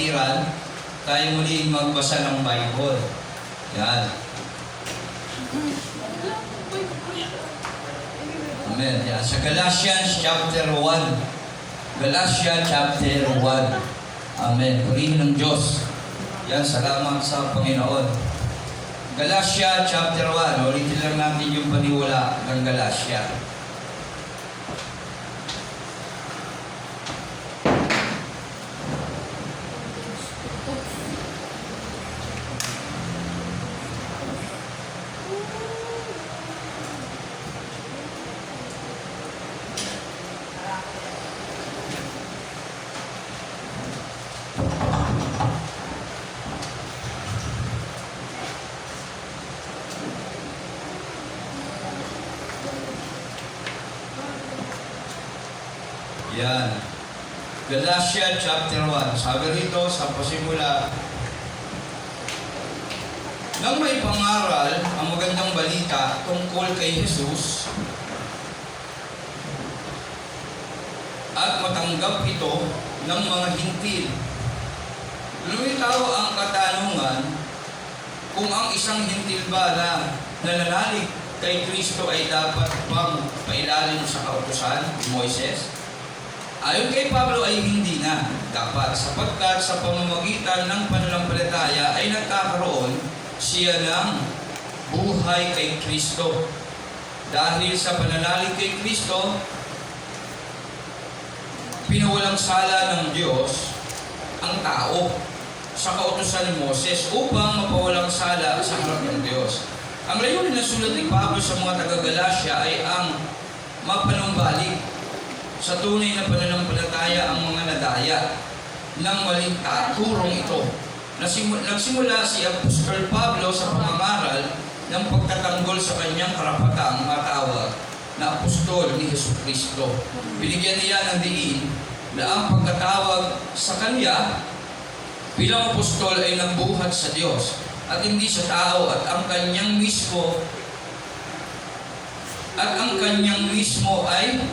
kapatiran, tayo muli magbasa ng Bible. Yan. Amen. Yan. Sa Galatians chapter 1. Galatians chapter 1. Amen. Purihin ng Diyos. Yan, salamat sa Panginoon. Galatia chapter 1. Ulitin lang natin yung paniwala ng Galatia. Yan. Galatia chapter 1. Sabi rito sa pasimula, nang may pangaral ang magandang balita tungkol kay Jesus at matanggap ito ng mga hintil. Lumitaw ang katanungan kung ang isang hintil ba na nananalig kay Kristo ay dapat bang pailalim sa kautusan ni Moises? Ayon kay Pablo ay hindi na dapat, sapagkat sa pamamagitan ng pananampalataya ay nagkakaroon siya ng buhay kay Kristo. Dahil sa pananalig kay Kristo, pinawalang sala ng Diyos ang tao sa kautusan ni Moses upang mapawalang sala sa harap ng Diyos. Ang layunin ng sulat ni Pablo sa mga taga-Galatia ay ang mapanumbalik sa tunay na pananampalataya ang mga nadaya ng maling turong ito. Nagsimula si Apostol Pablo sa pangangaral ng pagtatanggol sa kanyang karapatang matawag na Apostol ni Jesucristo. Binigyan niya ng diin na ang pagkatawag sa kanya bilang Apostol ay nagbuhat sa Diyos at hindi sa tao, at ang kanyang mismo ay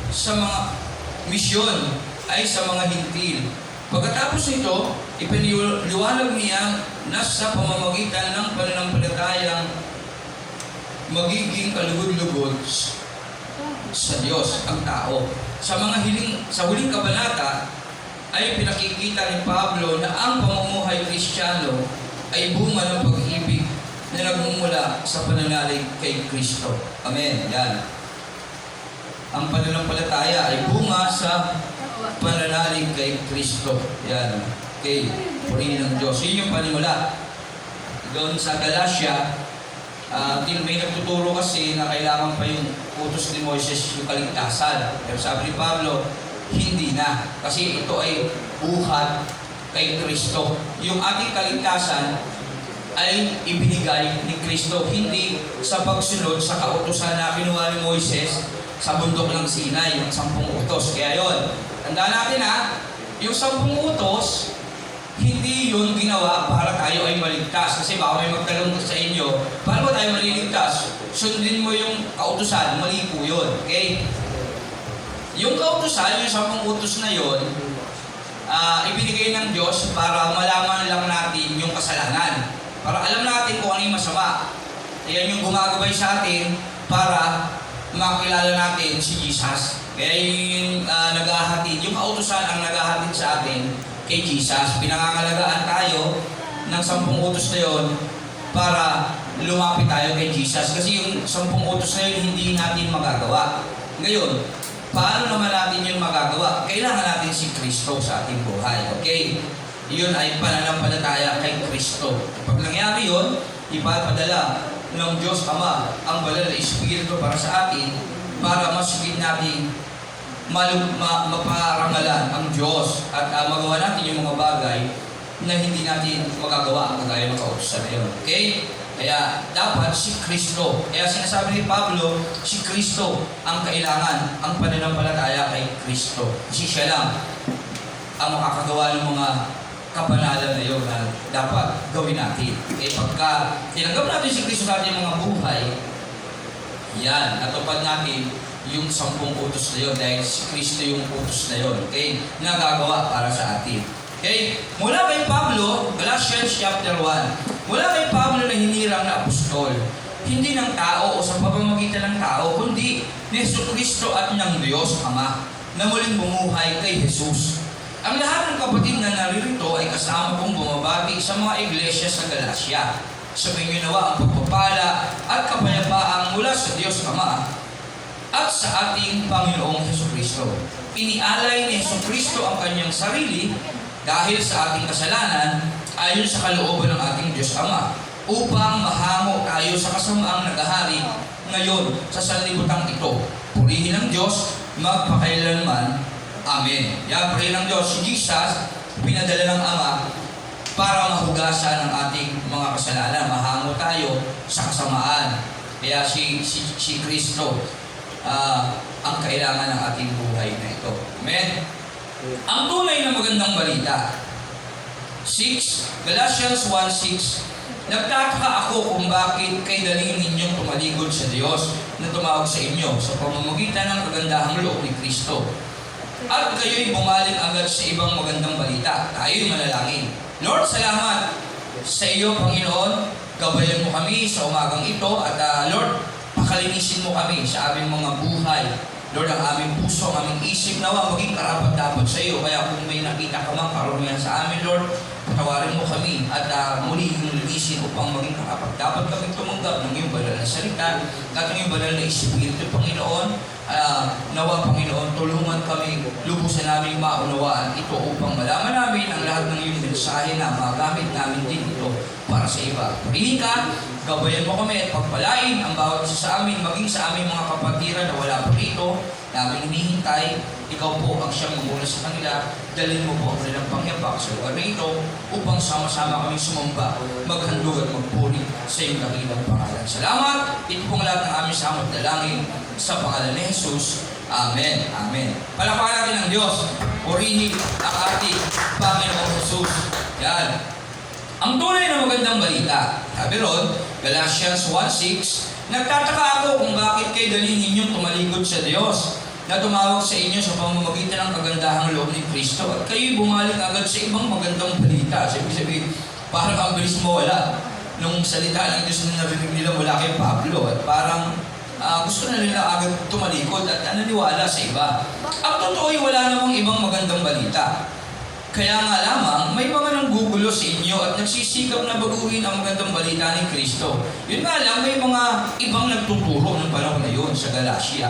sa mga misyon ay sa mga hintil. Pagkatapos nito, ipiniliwanag niya na sa pamamagitan ng pananampalatayang magiging kalugod-lugod sa Diyos ang tao. Sa huling kabanata ay pinakikita ni Pablo na ang pamumuhay Kristiyano ay bunga ng pag-ibig na nagmumula sa pananalig kay Kristo. Amen. Yan. Ang pananampalataya ay bunga sa pananalig kay Kristo. Yan. Okay. Purihin ng Diyos. Yun yung panimula. Doon sa Galatia, may nagtuturo kasi na kailangan pa yung utos ni Moises yung kaligtasan. Pero sabi ni Pablo, hindi na. Kasi ito ay buhat kay Kristo. Yung ating kaligtasan ay ibinigay ni Kristo, hindi sa pagsunod sa kautusan na kinuha ni Moises sa bundok ng Sinai, yung 10 utos. Kaya yun, tandaan natin yung 10 utos, hindi yun ginawa para tayo ay maligtas. Kasi baka may magtanong sa inyo, paano ba tayo maliligtas? Sundin mo yung kautusan, mali po yun. Okay? Yung kautusan, yung 10 utos na yun, ibinigay ng Diyos para malaman lang natin yung kasalanan. Para alam natin kung ano yung masama. Yan yung gumagabay sa atin para makilala natin si Jesus. Kaya yung naghahatid, yung kautusan ang naghahatid sa atin kay Jesus. Pinangangalagaan tayo ng 10 utos na yun para lumapit tayo kay Jesus. Kasi yung 10 utos na yun, hindi natin magagawa. Ngayon, paano naman natin yun magagawa? Kailangan natin si Kristo sa ating buhay. Okay? Yun ay pananampalataya kay Kristo. Pag nangyari yun, ipapadala ng Diyos Ama ang banal na Espiritu para sa atin para masugid natin maparangalan ang Diyos at magawa natin yung mga bagay na hindi natin magagawa kagaya ng kautusan na yun. Okay? Kaya dapat si Kristo. Kaya sinasabi ni Pablo, si Kristo ang kailangan, ang pananampalataya kay Kristo. Kasi siya lang ang makakagawa ng mga kapanalan na yun na dapat gawin natin. Eh pagka tinanggap natin si Kristo sa ating mga buhay, yan, natupad natin yung 10 utos na yun dahil si Kristo yung utos na yun. Okay? Nagagawa para sa atin. Okay? Mula kay Pablo, Galatians chapter 1. Mula kay Pablo na hinirang na apostol, hindi ng tao o sa pamamagitan ng tao, kundi ni Jesucristo at ng Diyos Ama, na muling bumuhay kay Jesus. Ang lahat ng kapatid na naririto ay kasama kong bumabati sa mga iglesia sa Galacia. Sabihin niyo nawa ang pagpapala at kapayapaan mula sa Diyos Ama at sa ating Panginoong Jesucristo. Inialay ni Jesucristo ang kanyang sarili dahil sa ating kasalanan ayon sa kalooban ng ating Diyos Ama, upang mahango tayo sa kasamaang naghahari ngayon sa sanlibutan ito. Purihin ng Diyos magpakailanman. Amen. Yan, purihin ng Diyos. Si Jesus, pinadala ng Ama para mahugasan ang ating mga kasalanan. Mahango tayo sa kasamaan. Kaya si Kristo ang kailangan ng ating buhay na ito. Amen. Ang tunay na magandang balita. Galatians 1:6. Nagtataka ako kung bakit kay dalhin ninyong tumaligod sa Diyos na tumawag sa inyo sa pamamagitan ng kagandahang loob ni Kristo. At kayo'y bumaling agad sa ibang magandang balita. Tayo'y manalangin. Lord, salamat sa iyo, Panginoon. Gabayan mo kami sa umagang ito at Lord, pakalinisin mo kami sa aming mga buhay. Lord, ang aming puso, ang aming isip, nawa maging karapat-dapat sa iyo. Kaya kung may nakita ka mang karumihan sa amin, Lord, patawarin mo kami at muli yung linisin upang maging karapat-dapat kami tumanggap ng iyong banal na salita at ng iyong banal na Espiritu, Panginoon. Nawa, Panginoon, tulungan kami, lubusan namin maunawaan ito upang malaman namin ang lahat ng iyong mensahe na magamit namin din ito para sa iba. Purihin ka, gabayan mo kami at pagpalain ang bawat isa sa amin, maging sa aming mga kapatiran na wala po rito, namin hinihintay. Ikaw po ang siyang mamuna sa kanila. Dalhin mo po ang kanilang pangyabak sa lugar na ito upang sama-sama kami sumamba, maghandog at magpuri sa iyong dakilang pangalan. Salamat. Ito pong lahat ng aming samot dalangin sa pangalan ni Jesus. Amen. Amen. Palakpakan natin ang Diyos. Purihin ang ating Panginoong Jesus. Yan. Ang tunay na magandang balita. Sabi ron, Galatians 1:6, nagtataka ako kung bakit kayo dalhin ninyong tumaligod sa Diyos na tumawag sa inyo sa pamamagitan ng kagandahang loob ni Kristo at kayo'y bumalik agad sa ibang magandang balita. Sabi, parang ang bilis mawala nung salita ng Diyos na narinig nila mula kay Pablo at parang gusto na nila agad tumalikod at naniwala sa iba. Ang totoo ay wala namang ibang magandang balita. Kaya nga lamang, may mga nanggugulo sa inyo at nagsisikap na baguhin ang magandang balita ni Kristo. Yun nga lang, may mga ibang nagtuturo ng panahon na yun sa Galacia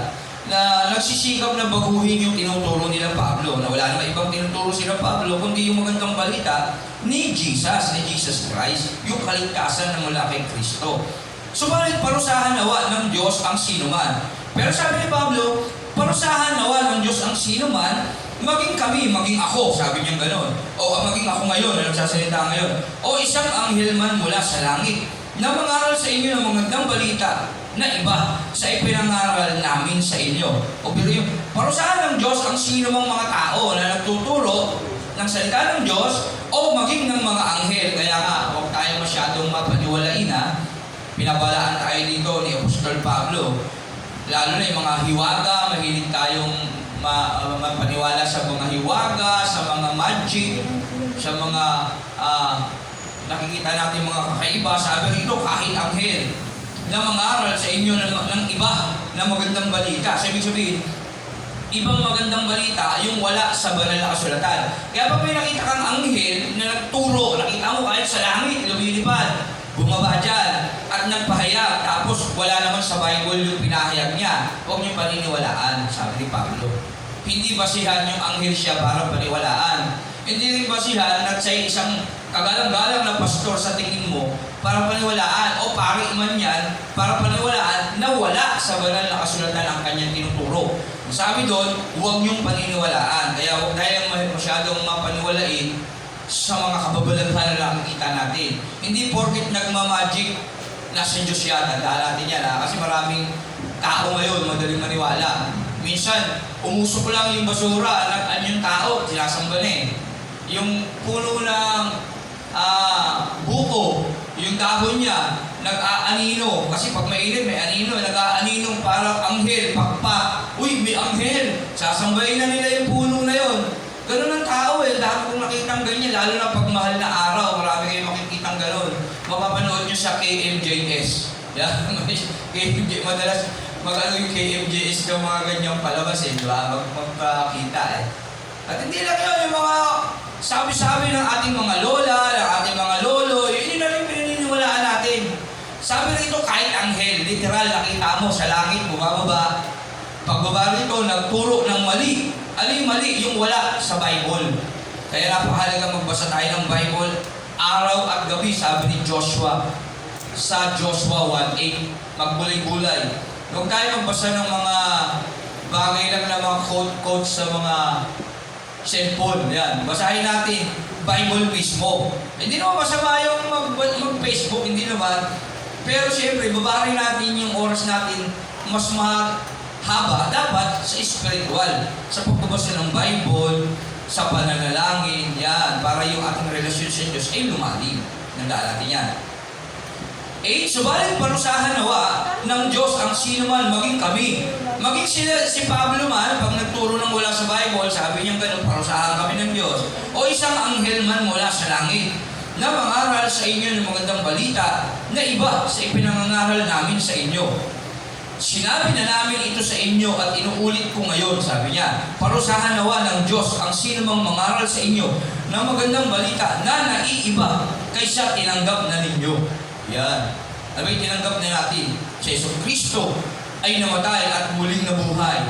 na nagsisikap na baguhin yung tinuturo nila Pablo, na wala naman ibang tinuturo sila Pablo, kundi yung magandang balita ni Jesus Christ, yung kaligtasan na mula kay Kristo. Subalit parusahan nawa ng Diyos ang sinuman. Pero sabi ni Pablo, parusahan nawa ng Diyos ang sinuman, maging kami, maging ako, sabi niya gano'n. O maging ako ngayon, na nagsasalita ngayon. O isang anghel man mula sa langit, na mangaral sa inyo ng magandang balita na iba sa ipinangaral namin sa inyo. O pero yung parusahan ng Diyos ang sino mang mga tao na nagtuturo ng salita ng Diyos o maging ng mga anghel. Kaya nga, huwag tayo masyadong mapaniwalain na pinabalaan tayo dito ni Apostol Pablo. Lalo na yung mga hiwaga, mahilig tayong mapaniwala sa mga hiwaga, sa mga magic, sa mga nakikita natin mga kakaiba. Sabi rito, kahit anghel na mangaral sa inyo ng iba na magandang balita. Sabihin, ibang magandang balita yung wala sa banal na kasulatan. Kaya pag may nakita kang anghel na nagturo, nakita mo kahit sa langit, lumilipad, bumaba dyan, at nagpahayag, tapos wala naman sa Bible yung pinahayag niya, huwag niyong paniniwalaan, sabi ni Pablo. Hindi basihan yung anghel siya para paniwalaan. Hindi rin basihan na siya'y isang kagalang-galang na pastor sa tingin mo para paniwalaan o pari man yan para paniwalaan na wala sa banal na kasulatan ang kanyang tinuturo. Sabi doon, huwag niyong paniniwalaan. Kaya huwag tayong masyadong mapaniwalain sa mga kababalaghan na nakikita natin. Hindi porket nagmamagic nasa Diyos yan. Tandaan natin yan ha? Kasi maraming tao ngayon madaling maniwala. Minsan, umusok lang yung basura, yung tao, sinasamba na eh. Yung puno ng buko, yung dahon niya, nag-aanino. Kasi pag mainit, may anino, nag-aaninong parang anghel, pakpak. Uy, may anghel! Sasambahin na nila yung puno na yon. Ganun ang tao eh. Dahil kung nakitang ganyan, niya, lalo na pag mahal na araw, marami kayong makikitang gano'n. Mapapanood nyo sa KMJS. Yan, KMJ, madalas mag-ano yung KMJS ng mga ganyang palabas di ba? Magpakita At hindi lang yun, yung mga sabi-sabi ng ating mga lola, ng ating mga lolo, yun na rin pinaniniwalaan natin. Sabi rito, kahit anghel, literal, nakita mo sa langit, bumababa. Pagbaba rito, nagturo ng mali. Alin mali? Yung wala sa Bible. Kaya napakahalaga magbasa tayo ng Bible, araw at gabi, sabi ni Joshua, sa Joshua 1:8, magbulay-bulay. Huwag tayo magbasa ng mga bagay lang na mga quote sa mga cellphone. Yan. Basahin natin Bible mismo. Hindi naman masama yung mag-Facebook, hindi naman. Pero siyempre, babarin natin yung oras natin mas mahaba dapat sa spiritual. Sa pagbabasa ng Bible, sa pananalangin, yan. Para yung ating relasyon sa Diyos ay lumalim. Nandaan natin yan. Subalit parusahan nawa ng Diyos ang sino man, maging kami. Maging si Pablo man, pag nagturo ng wala sa Bible, sabi niya gano'n, parusahan kami ng Diyos. O isang anghel man mula sa langit, na mangaral sa inyo ng magandang balita, na iba sa ipinangangaral namin sa inyo. Sinabi na namin ito sa inyo at inuulit ko ngayon, sabi niya, parusahan nawa ng Diyos ang sino mang mangaral sa inyo ng magandang balita na naiiba kaysa tinanggap na ninyo. Yan. Abay, tinanggap na natin si Yesu Kristo ay namatay at muling nabuhay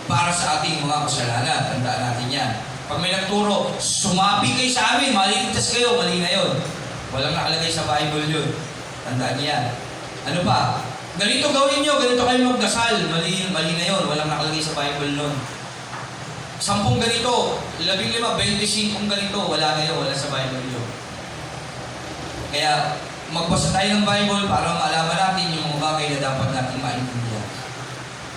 para sa ating mga kasalanan. Tandaan natin yan. Pag may nagturo, sumabi kayo sa amin, maliligtas kayo, mali na yun. Walang nakalagay sa Bible yun. Tandaan niyan. Ano pa? Ganito gawin nyo, ganito kayo magdasal. Mali na yun. Walang nakalagay sa Bible nun. 10 ganito, 15, 25 ganito, wala na yun, wala sa Bible yun. Kaya, magbasa tayo ng Bible para malaman natin yung mga bagay na dapat natin maintindihan.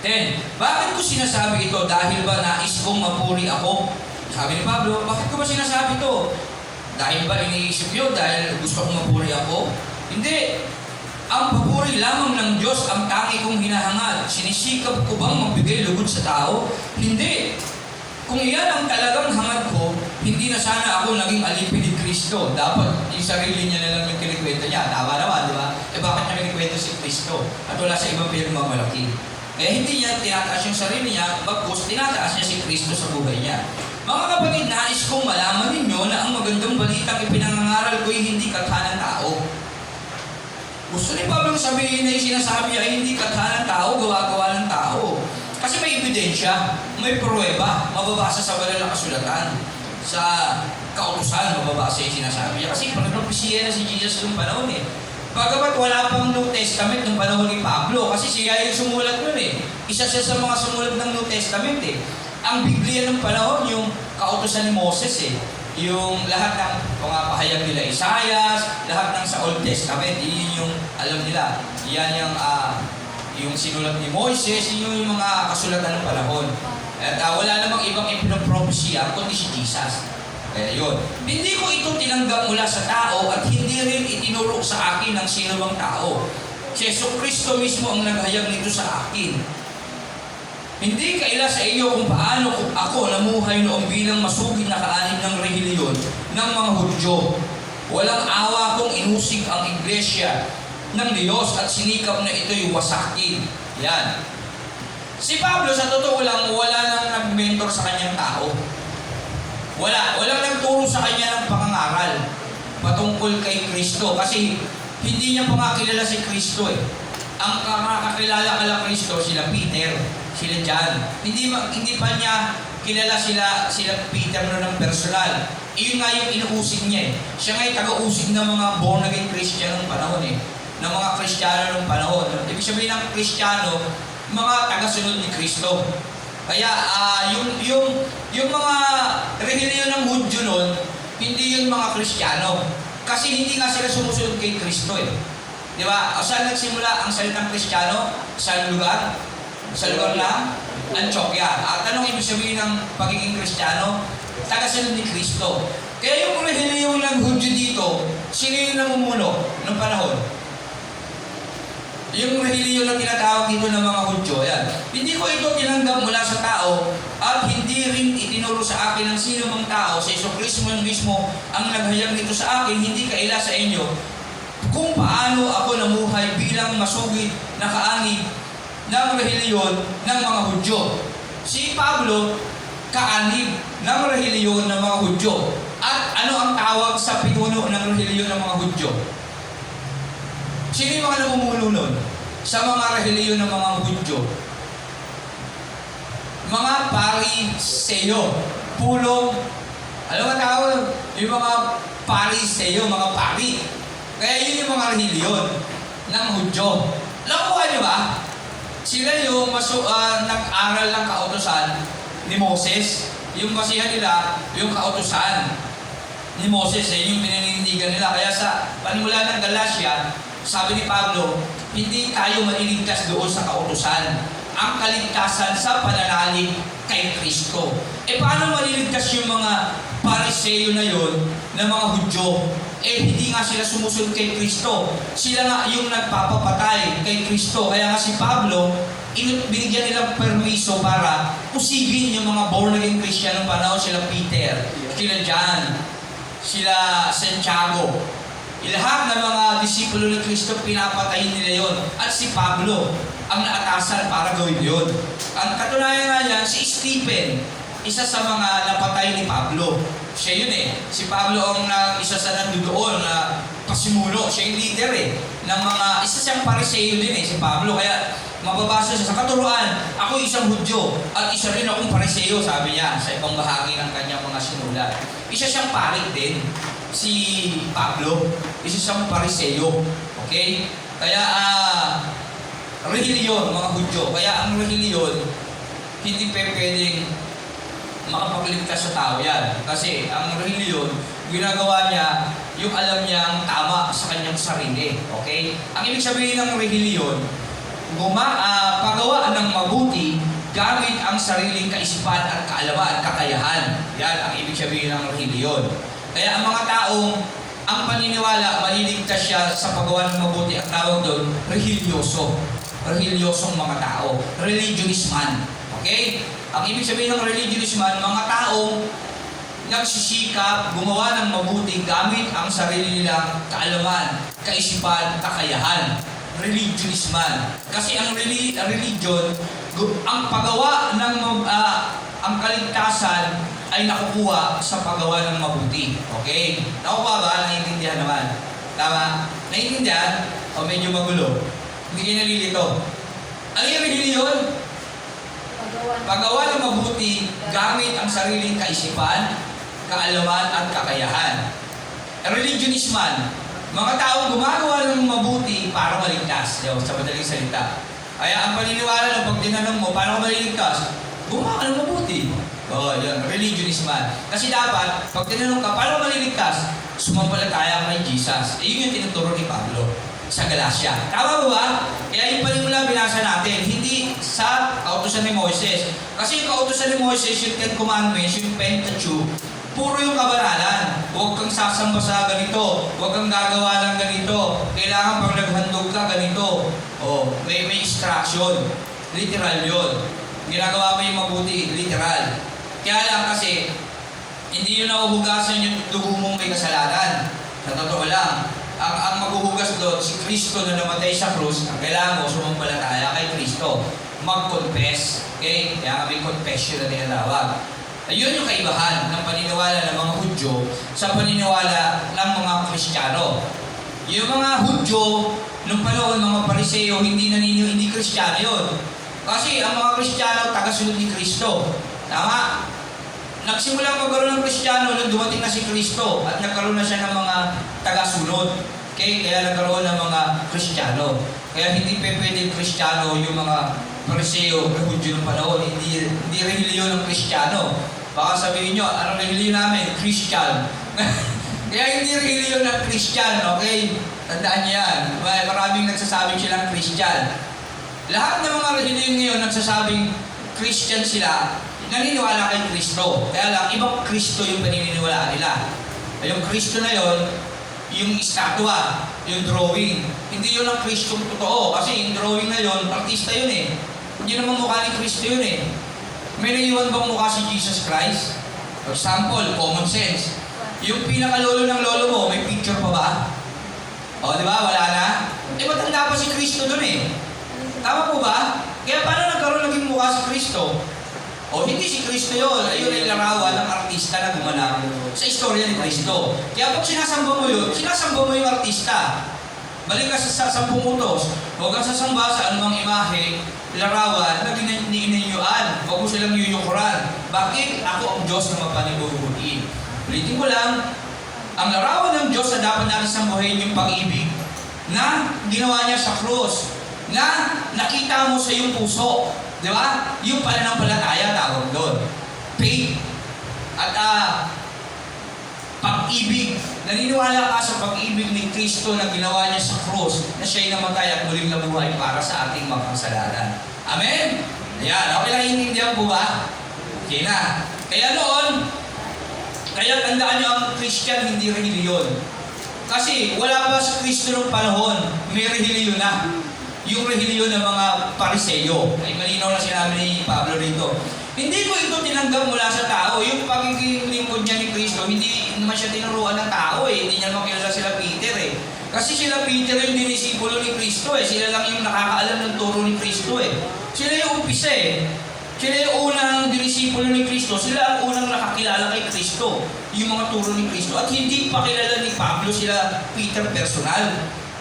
10. Bakit ko sinasabi ito? Dahil ba nais kong mapuri ako? Sabi ni Pablo, bakit ko ba sinasabi ito? Dahil ba iniisip nyo? Dahil gusto kong mapuri ako? Hindi. Ang papuri lamang ng Diyos ang tangi kong hinahangad. Sinisikap ko bang magbigay lugod sa tao? Hindi. Kung iyan ang talagang hangad ko, hindi na sana ako naging alipin ni Kristo. Dapat yung sarili niya na lang yung kinikwento niya. Tama naman, di ba? Bakit niya kinikwento si Kristo? At wala sa ibang pinagmamalaki. Kaya hindi niya tinataas yung sarili niya, bagkus tinataas niya si Kristo sa buhay niya. Mga kapatid, nais kong malaman ninyo na ang magandang balitang ipinangangaral ko ay hindi katha ng tao. Gusto ni Pablo sabihin na yung sinasabi ay hindi katha ng tao, gawa-gawa ng tao. Kasi may ebidensya, may pruweba, mababasa sa banal na kasulatan. Sa kautusan, mababasa yung sinasabi niya. Kasi pag-propesya na si Jesus noong panahon Bagamat wala pang New Testament noong panahon ni Pablo, kasi siya yung sumulat nun Isa siya sa mga sumulat ng New Testament Ang Biblia ng panahon, yung kautusan ni Moses Yung lahat ng mga pahayag nila, Isaias, lahat ng sa Old Testament, yun yung alam nila. Yan yung sinulat ni Moises, yung mga kasulatan ng panahon. At wala namang ibang ipinopropesya kundi si Jesus. Kaya yun. Hindi ko ito tinanggap mula sa tao at hindi rin itinuro sa akin ng sino bang tao. Si Yesu Kristo mismo ang naghayag nito sa akin. Hindi kaila sa iyo kung paano ako namuhay noong bilang masugid na kaanib ng relihiyon ng mga Hudyo. Walang awa kong inusig ang iglesia ng Diyos at sinikap na ito'y wasakin. Yan. Si Pablo, sa totoo lang, wala nang nag-mentor sa kanyang tao. Walang nagturo sa kanya ng pangangaral patungkol kay Kristo. Kasi hindi niya pa nga kilala si Kristo Ang kakakilala kala Kristo, sila Peter, sila John. Hindi pa niya kilala sila Peter ng personal. Iyon nga yung inuusig niya Siya nga yung taga-usig ng mga born-again Christian ng panahon ng mga Kristiyano ng panahon. Ibig sabihin ng Kristiyano, mga taga-sunod ni Kristo. Kaya yung mga relihiyon ng Hudyo noon, hindi yung mga Kristiyano. Kasi hindi nga sila sumusunod kay Kristo Di ba? Saan nagsimula ang salitang Kristiyano? Sa lugar? Sa lugar ng Antioquia. At anong ibig sabihin ng pagiging Kristiyano? Taga-sunod ni Kristo. Kaya yung relihiyon ng Hudyo dito, sino yung namumuno ng panahon? Yung relihiyon na tinatawag dito ng mga Hudyo, yan. Hindi ko ito tinanggap mula sa tao at hindi rin itinuro sa akin ng sino mang tao sa Jesucristo mismo ang naghayag nito sa akin, hindi kaila sa inyo kung paano ako namuhay bilang masugid na kaanib ng relihiyon ng mga Hudyo. Si Pablo, kaanib ng relihiyon ng mga Hudyo. At ano ang tawag sa pinuno ng relihiyon ng mga Hudyo? Sino yung mga namumuno nun sa mga relihiyon ng mga Hudyo? Mga pariseo. Pulong, alam mo tawag? Yung mga pariseo, mga pari. Kaya yun yung mga relihiyon ng Hudyo. Nakuha niyo ba? Sila yung nag-aral ng kautusan ni Moses. Yung masihan nila, yung kautusan ni Moses, yung pinanindigan nila. Kaya sa panimula ng Galatia, sabi ni Pablo, hindi tayo maliligtas doon sa kautusan. Ang kaligtasan sa pananalig kay Kristo. Paano maliligtas yung mga pariseo na yon na mga Hudyo? Hindi nga sila sumusunod kay Kristo. Sila nga yung nagpapapatay kay Kristo. Kaya nga si Pablo, binigyan nilang permiso para usigin yung mga born-again Christian ng panahon. Sila Peter, sila John, sila Santiago. Lahat ng mga disipulo ng Kristo, pinapatayin nila yon. At si Pablo ang naatasan para gawin yon. Ang katunayan nga niyan, si Stephen, isa sa mga napatay ni Pablo. Siya yun Si Pablo ang isa sa nandoon na pasimulo. Siya yung leader ng mga, isa siyang pariseo din si Pablo. Kaya mababasa siya sa katuruan, ako isang Hudyo at isa rin akong pariseo, sabi niya sa ibang bahagi ng kanyang mga sinulat. Isa siyang parit din, si Pablo. Isa siyang pariseo. Okay? Kaya, relihiyon, mga Hudyo. Kaya ang relihiyon, hindi pwedeng makapagligtas sa tao yan. Kasi ang relihiyon, ginagawa niya yung alam niyang tama sa kanyang sarili. Okay? Ang ibig sabihin ng relihiyon, pagawa ng mabuti gamit ang sariling kaisipan at kaalaman, kakayahan. Yan ang ibig sabihin ng relihiyon. Kaya ang mga taong ang paniniwala, maliligtas siya sa paggawa ng mabuti, ang tawag doon, religyoso. Religyosong mga tao. Religionist man. Okay? Ang ibig sabihin ng religionist man, mga taong nagsisikap, gumawa ng mabuti gamit ang sarili nilang kaalaman, kaisipan, kakayahan. Religionist man. Kasi ang religion, ang paggawa ng ang kaligtasan ay nakukuha sa paggawa ng mabuti. Okay? Nakukuha ba? Naiintindihan naman. Tama? Naiintindihan? O medyo magulo? Hindi kayo nalilito. Ano yung religion? Paggawa ng mabuti gamit ang sariling kaisipan, kaalaman at kakayahan. Religionist man, mga taong gumagawa ng mabuti para maligtas. Sa madaling salita. Kaya ang paniniwala na pag tinanong mo, paano ka maliligtas? Gumawa ka ng mabuti. Yun, religionist man. Kasi dapat, pag tinanong ka, paano maliligtas? Sumampalataya kay Jesus. Yun yung tinuturo ni Pablo sa Galatia. Tama ba? Kaya yung panimula binasa natin, hindi sa kautusan ni Moises. Kasi yung kautusan ni Moises, yung Ten Commandments, yung Pentateuch, puro yung kabanalan. Huwag kang sasamba sa ganito. Huwag kang gagawa ng ganito. Kailangan pag naghandog ka, ganito. May instruction. Literal yun. Ginagawa mo yung mabuti, literal. Kaya lang kasi, hindi yun nahuhugasan yung dugo mong may kasalanan. Sa totoo lang. Ang maghuhugas doon, si Kristo na namatay sa krus, ang kailangan mo, sumampalataya kay Kristo. Mag-confess. Okay? Kaya may confession na tinatawag. Ayun yung kaibahan ng paniniwala ng mga Hudyo sa paniniwala ng mga Kristiyano. Yung mga Hudyo, nung panahon, mga Pariseo, hindi Kristiyano yun. Kasi ang mga Kristiyano, tagasunod ni Kristo. Tama? Nagsimula magkaroon ng Kristiyano nung dumating na si Kristo at nagkaroon na siya ng mga tagasunod. Okay? Kaya nagkaroon ng mga Kristiyano. Kaya hindi pwedeng Kristiyano yung mga Pariseo, Hudyo ng panahon. Hindi relihiyon ng Kristiyano. Baka sabihin nyo, anong relihiyon namin? Christian. Kaya hindi relihiyon ng Christian, okay? Tandaan niyo yan. Maraming nagsasabing silang Christian. Lahat ng mga relihiyon ngayon nagsasabing Christian sila, naniniwala kay Kristo. Kaya lang, ibang Kristo yung paniniwalaan nila. Yung Kristo na yon, yung estatwa, yung drawing. Hindi yun ang Kristong totoo. Kasi yung drawing na yun, artista yun eh. Hindi naman mukha ni Kristo yun eh. May naiwan bang mukha si Jesus Christ? For example, common sense. Yung pinakalolo ng lolo mo, may picture pa ba? O, di ba? Wala na? Eh, matanda pa si Kristo dun eh. Tama po ba? Kaya paano nagkaroon naging mukha si Kristo? O, hindi si Kristo yun. Ayun ay larawan ng artista na gumanap sa istorya ni Kristo. Kaya pag sinasamba mo yun, sinasamba mo yung artista. Balik ka sa 10 utos. Huwag kang sasamba sa anumang imahe, larawan na iniinyuan. Huwag mo silang yuyukuran. Bakit? Ako ang Diyos na mapanibubuti. Ulitin ko lang, ang larawan ng Diyos na dapat natin sambuhin yung pag-ibig na ginawa niya sa krus, na nakita mo sa iyong puso. Di ba? Yung pananampalataya tawag doon. Faith. At pag-ibig. Naniniwala ka sa pag-ibig ni Kristo na ginawa niya sa krus, na siya'y namatay at muling nabuhay para sa ating mga kasalanan. Amen? Ayan. Okay lang inindihan po ba? Okay na. Kaya noon, kaya tandaan niyo ang Christian, hindi reliyon. Kasi wala pa sa Kristo ng panahon, may reliyon na. Yung reliyon ng mga Pariseo. Ay malinaw na sinabi ni Pablo rito. Hindi ko ito tinanggap mula sa tao. Yung pagiging lingkod niya ni Kristo, hindi naman siya tinuruan ng tao eh. Hindi niya makilala sila Peter eh. Kasi sila Peter yung dinisipulo ni Kristo eh. Sila lang yung nakakaalam ng turo ni Kristo eh. Sila yung umpisa eh. Sila yung unang dinisipulo ni Kristo. Sila ang unang nakakilala kay Kristo. Yung mga turo ni Kristo. At hindi pa kilala ni Pablo sila Peter personal.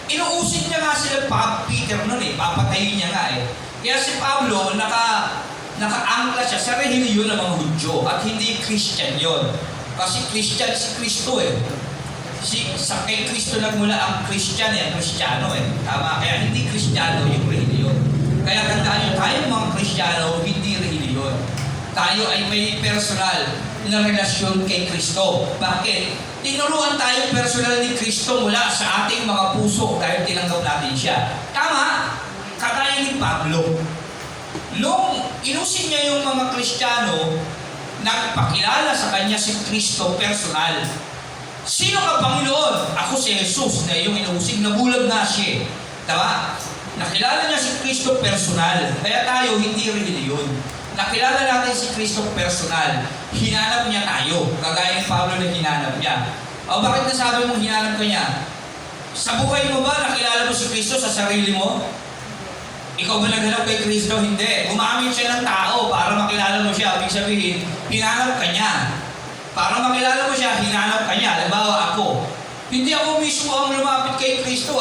Inuusin niya nga sila Peter nun eh. Papatayin niya nga eh. Kaya si Pablo, naka-angkla siya sa relihiyon ng mga Hudyo at hindi Christian yon. Kasi Christian si Kristo eh. Sa kay Kristo nagmula ang Christian eh, Kristiyano eh. Tama? Kaya hindi Kristiyano yung relihiyon. Kaya tandaan nyo, tayong mga Kristiyano, hindi relihiyon. Tayo ay may personal na relasyon kay Kristo. Bakit? Tinuruan tayo personal ni Kristo mula sa ating mga puso dahil tinanggap natin siya. Tama? Kagaya ni Pablo. Nung inusin niya yung mga Kristiyano, nagpakilala sa kanya si Kristo personal. Sino ka, Panginoon? Ako si Jesus na iyong inuusig, nabulag na siya. Tama? Nakilala niya si Kristo personal. Kaya tayo hindi reliyon. Nakilala natin si Kristo personal. Hinanap niya tayo. Kagaya ni Pablo na hinanap niya. O bakit nasabi mong hinanap ka niya? Sa buhay mo ba nakilala mo si Kristo sa sarili mo? Ikaw ba naghanap kay Kristo? Hindi. Gumamit siya ng tao para makilala mo siya. Ibig sabihin, hinanap ka niya. Para makilala mo siya, hinanap ka niya. Halimbawa ako. Hindi ako mismo ang lumapit kay Kristo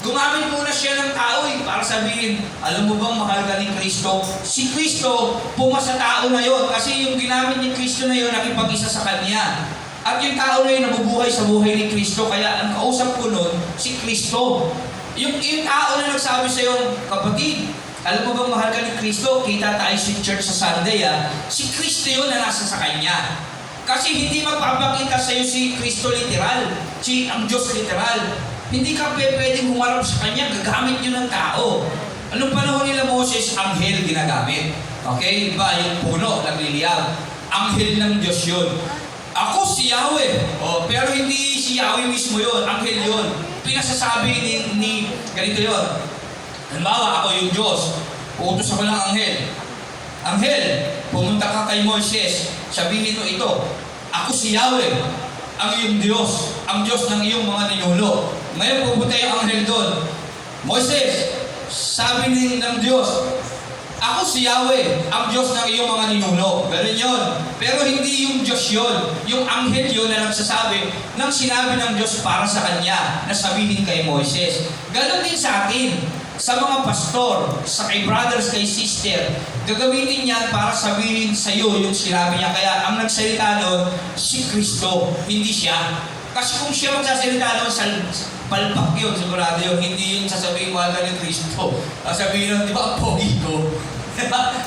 Gumamit muna siya ng tao para sabihin, alam mo bang mahal ka ni Kristo? Si Kristo, pumasa tao na yon kasi yung ginamit ni Kristo na yon nakipag-isa sa Kanya. At yung tao na yun nabubuhay sa buhay ni Kristo, kaya ang kausap ko nun, si Kristo. Yung tao na nagsabi sa iyo, kapatid, alam mo bang mahal ka ni Kristo? Kita tayo sa church sa Sunday Si Kristo yun na nasa sa Kanya. Kasi hindi magpapakita sa iyo si Kristo literal, ang Diyos literal. Hindi ka pwedeng humarap sa Kanya, gagamit yun ng tao. Anong panahon nila Moses, anghel ginagamit. Okay? Diba? Yung puno, nagliliyab. Anghel ng Diyos yun. Ako si Yahweh. Pero hindi si Yahweh mismo yun. Anghel yun. Pinasasabi ni ganito yun. Halimbawa, ako yung Diyos. Uutos ako ng anghel. Anghel, pumunta ka kay Moises. Sabihin mo ito. Ako si Yahweh, ang iyong Diyos. Ang Diyos ng iyong mga ninuno. Ngayon pupunta yung anghel doon. Moises, sabi ng Diyos, ako si Yahweh, ang Diyos ng iyong mga ninuno. Ganun yun. Pero hindi yung Diyos yun. Yung anghel yun na nagsasabi ng sinabi ng Diyos para sa Kanya na sabihin kay Moises. Ganun din sa atin. Sa mga pastor, sa kay brothers, kay sister, gagamitin yan para sabihin sa iyo yung sinabi niya. Kaya ang nagsalita doon, si Kristo, hindi siya. Kasi kung siya magsasalita doon, palpak yun, sigurado yun. Hindi yung sasabihin mo agad ng Kristo. Sabihin nun, di ba, ang pogi ko?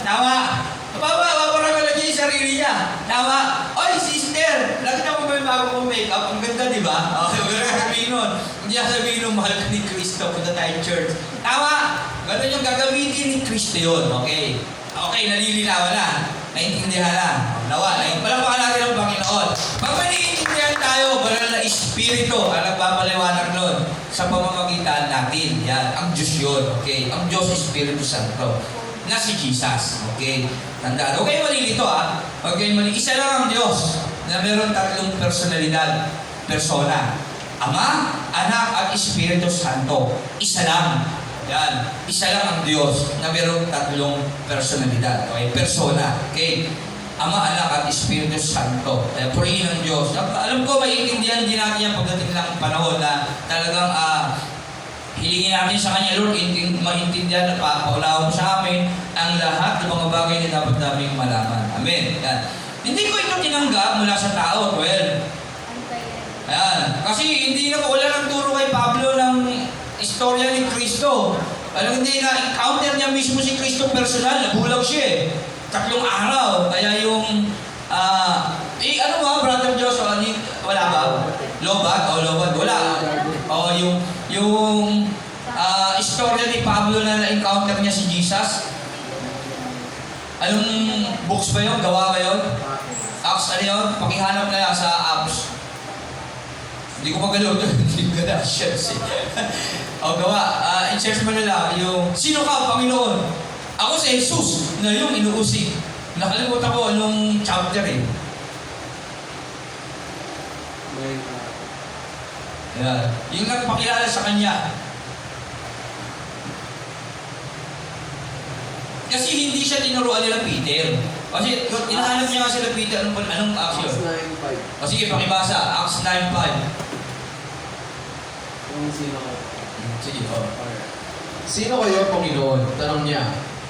Tama? Paparagalan niya yung sarili niya. Tama? Oy, sister, nakita mo ba yung bago kong makeup? Ang ganda, di ba? Gano'n sabihin nun. Hindi sabihin nun, mahal ka ni Kristo, punta tayo church. Tama? Gano'n yung gagamitin ni Kristo yun. Okay? Okay, nalilinawan na. Naintindihan na. Nawa, palakpakan natin ang Panginoon. Pag naiintindihan tayo, banal na Espiritu ang nagpapaliwanag nun sa pamamagitan yan. Ang Diyos yun, okay? Ang Diyos Espiritu Santo na si Jesus, okay? Tandaan. Huwag kayong malilito, ha? Huwag kayong malilito. Isa lang ang Diyos na meron tatlong personalidad, persona. Ama, Anak, at Espiritu Santo. Isa lang. Yan. Isa lang ang Diyos na meron tatlong personalidad, okay? Persona, okay? Ama, Anak, at Espiritu Santo. Kaya purihin ng Diyos. Alam ko, maiintindihan din natin yan pagdating ng panahon na talagang hilingin natin sa Kanya, Lord, maintindihan at paunawa mo sa amin ang lahat ng mga bagay na dapat namin malaman. Amen. Yan. Hindi ko ito tinanggap mula sa tao, well. Ayan. Kasi hindi na wala nang turo kay Pablo ng istorya ni Kristo. Alam, hindi na-encounter niya mismo si Kristo personal. Nabulag siya eh. 3 araw. Kaya yung, ano ba, Brother Joshua, wala ba? Lobat? O, lobat. Wala. O, yung istorya ni Pablo na na-encounter niya si Jesus. Anong books ba yun? Gawa ba yun? Acts, ano yun? Pakihanap na yan sa Acts. Hindi ko magalaw doon. Hindi ko gala. O, gawa. In-search mo nila yung, sino ka, Panginoon? Ako si Jesus na yung inuusig. Nakalimutan ko anong chapter eh. Yan. Yung nagpakilala sa Kanya. Kasi hindi siya tinuruan nila Peter. Kasi hinahanap niya nga sila Peter, anong action? Acts 9:5. O sige, pakibasa. Acts 9:5. Kung sino ko. Sige po. Sino kayo, Panginoon? Tanong niya.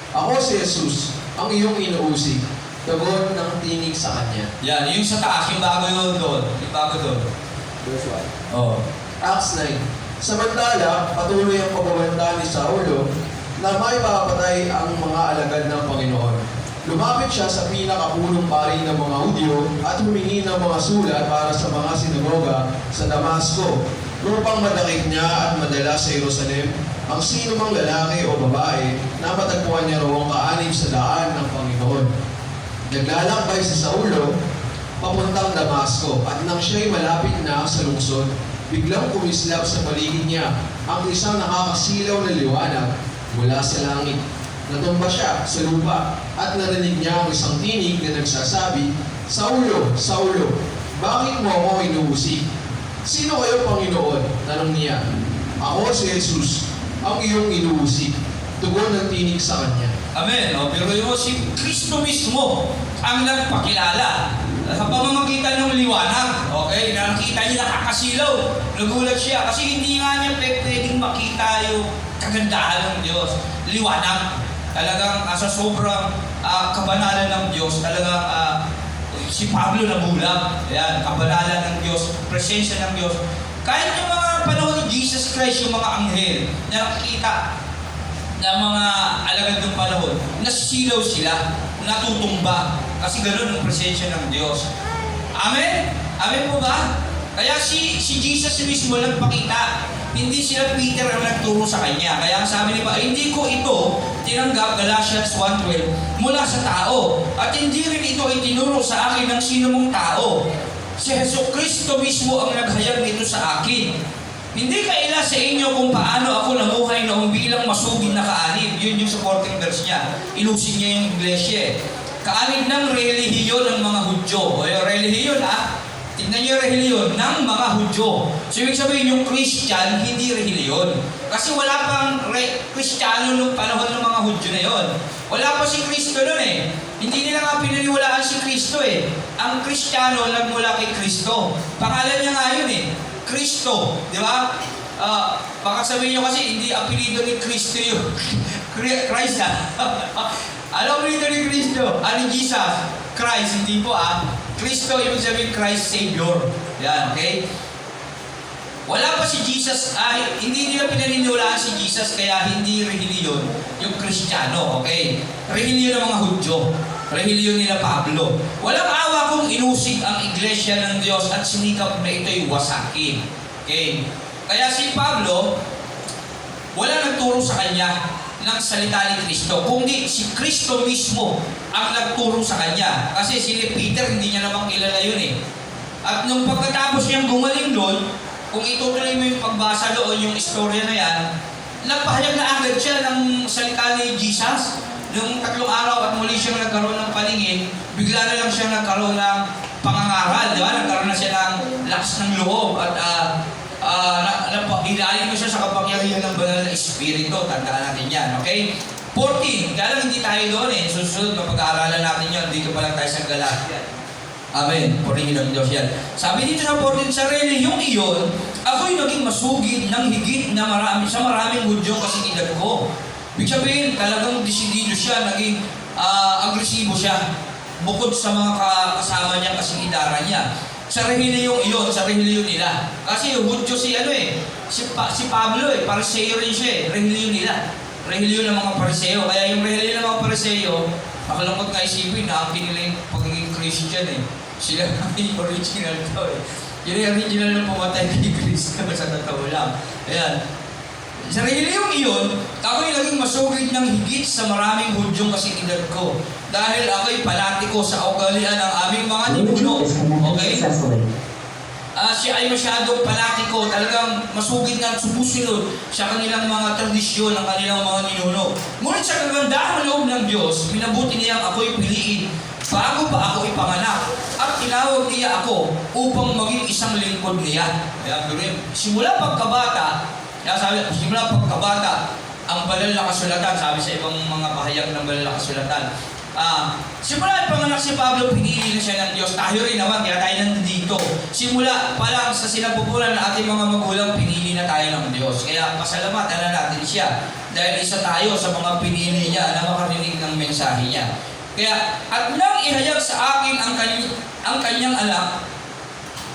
Ako si Jesus, ang iyong inuusig. Tugon ng tinig sa Kanya. Yan, yung sa taas, yung bago yun doon. Yung bago doon. Verse 1. Oo. Acts 9. Samantala, patuloy ang pagbabanta ni Saulo na may papatay ang mga alagad ng Panginoon. Lumapit siya sa pinakapunong pari ng mga Hudyo at humingi ng mga sulat para sa mga sinagoga sa Damasco upang madakip niya at madala sa Jerusalem ang sino mang lalaki o babae na matagpuan niya roong kaanib sa daan ng Panginoon. Naglalakbay si Saulo papuntang Damasco at nang siya'y malapit na sa lungsod, biglang kumislap sa paligid niya ang isang nakakasilaw na liwanag mula sa langit. Natumba siya sa lupa at narinig niya ang isang tinig na nagsasabi, Saulo, Saulo, bakit mo ako inuusig? Sino kayo, Panginoon? Tanong niya. Ako si Jesus, ang iyong inuusig. Tugon ng tinig sa kanya. Amen. O, pero yung si Kristo mismo ang nagpakilala sa pamamagitan ng liwanag. Okay? Nakita niya, nakakasilaw. Nagulat siya kasi hindi nga niya pwedeng makita yung kagandahan ng Diyos. Liwanag. Talagang sa sobrang kabanalan ng Diyos, talagang si Pablo nabulag. Ayan, kabanalan ng Diyos, presensya ng Diyos. Kahit yung mga panahon ni Jesus Christ, yung mga anghel na nakikita ng mga alagad ng panahon, nasisilaw sila, natutumba. Kasi ganoon ang presensya ng Diyos. Amen? Amen po ba? Kaya si Jesus mismo nagpakita. Hindi sila Peter ang nagturo sa kanya. Kaya ang sabi ni Pa, hindi ko ito tinanggap, Galatians 1:12, mula sa tao. At hindi rin ito itinuro sa akin ng sino mong tao. Si Jesucristo mismo ang naghayag nito sa akin. Hindi kaila sa inyo kung paano ako namuhay noong bilang masugid na kaanib. Yun yung supporting verse niya. Ilusig niya yung iglesia eh. Kaanib ng relihiyon ng mga Hudyo. O yung relihiyon tignan niyo yung relihiyon ng mga Hudyo. So ibig sabihin yung Christian, hindi relihiyon. Kasi wala pang Kristiyano nung panahon ng mga Hudyo na yon. Wala pa si Kristo nun eh. Hindi nila nga pinaniwalaan si Kristo eh. Ang Kristiyano nagmula kay Kristo. Pangalan niya nga yun eh. Kristo. Di ba? Baka sabihin niyo kasi hindi apelido ni Kristo yun. Christ Ano apelido ni Kristo? Ano Jesus? Christ, hindi po Kristo, ibig sabihin Christ Savior. Yan, okay? Wala pa si Jesus, hindi nila pinaniniwalaan si Jesus, kaya hindi relihiyon yung Kristiyano, okay? Relihiyon ng mga Hudyo. Relihiyon nila Pablo. Walang awa kung inusig ang iglesia ng Diyos at sinikap na ito'y wasakin. Okay? Kaya si Pablo, wala nagturo sa kanya ng salita ni Kristo, kundi si Kristo mismo ang nagturo sa kanya. Kasi si Peter, hindi niya namang kilala yun eh. At nung pagkatapos niyang gumaling doon, kung itutuloy mo yung pagbasa doon, yung istorya na yan, nagpahayag na agad siya ng salita ni Jesus. Nung 3 araw at muli siyang nagkaroon ng paningin, bigla na lang siya nagkaroon ng pangangaral, di ba? Nagkaroon na siya ng lakas ng loob at ilalim mo siya sa kapangyarihan ng banal na Espiritu. Tandaan natin yan, okay? 14, kaya lang hindi tayo doon eh. Susunod, mapag-aaralan natin yan. Dito pa lang tayo sa Galatia. Amen. Purihin ang Diyos yan. Sabi dito sa 14, sa relihiyong iyon, ako'y naging masugid ng higit na sa maraming Hudyong kasing edad ko. Ibig sabihin, talagang desidido siya, naging agresibo siya. Bukod sa mga kasama niya kasing idara niya. Sa relihiyong iyon, sa relihiyon nila. Kasi Hudyo si Pablo Pariseo rin siya eh. Relihiyon nila. Relihiyon ng mga Pariseo. Kaya yung relihiyon ng mga Pariseo, makalungkot nga isipin na ang nila yung pagiging Christian eh. Sila yung original to eh. Yun yung original na pumatay kay Kristo sa totoo lang. Ayan. Sa relihiyong iyon, ako'y naging masugid ng higit sa maraming Hudyong kasing edad ko. Dahil ako'y panatiko sa ugalian ng aming mga ninuno. Okay? Siya ay masyadong panatiko, talagang masugid na sumusunod sa kanilang mga tradisyon ng kanilang mga ninuno. Ngunit sa kagandahang loob ng Diyos, minabuti niyang ako'y piliin bago pa ako ipanganak. At tinawag niya ako upang maging isang lingkod niya. Simula pagkabata, ang banal na kasulatan, sabi sa ibang mga pahayag ng banal na kasulatan, simula panganak si Pablo, pinili na siya ng Diyos. Tayo rin naman, kaya tayo nandito. Simula pa lang sa sinapupunan ng ating mga magulang, pinili na tayo ng Diyos. Kaya pasalamatan na natin siya. Dahil isa tayo sa mga pinili niya na makarinig ng mensahe niya. Kaya, at nang ihayag sa akin ang kanyang anak,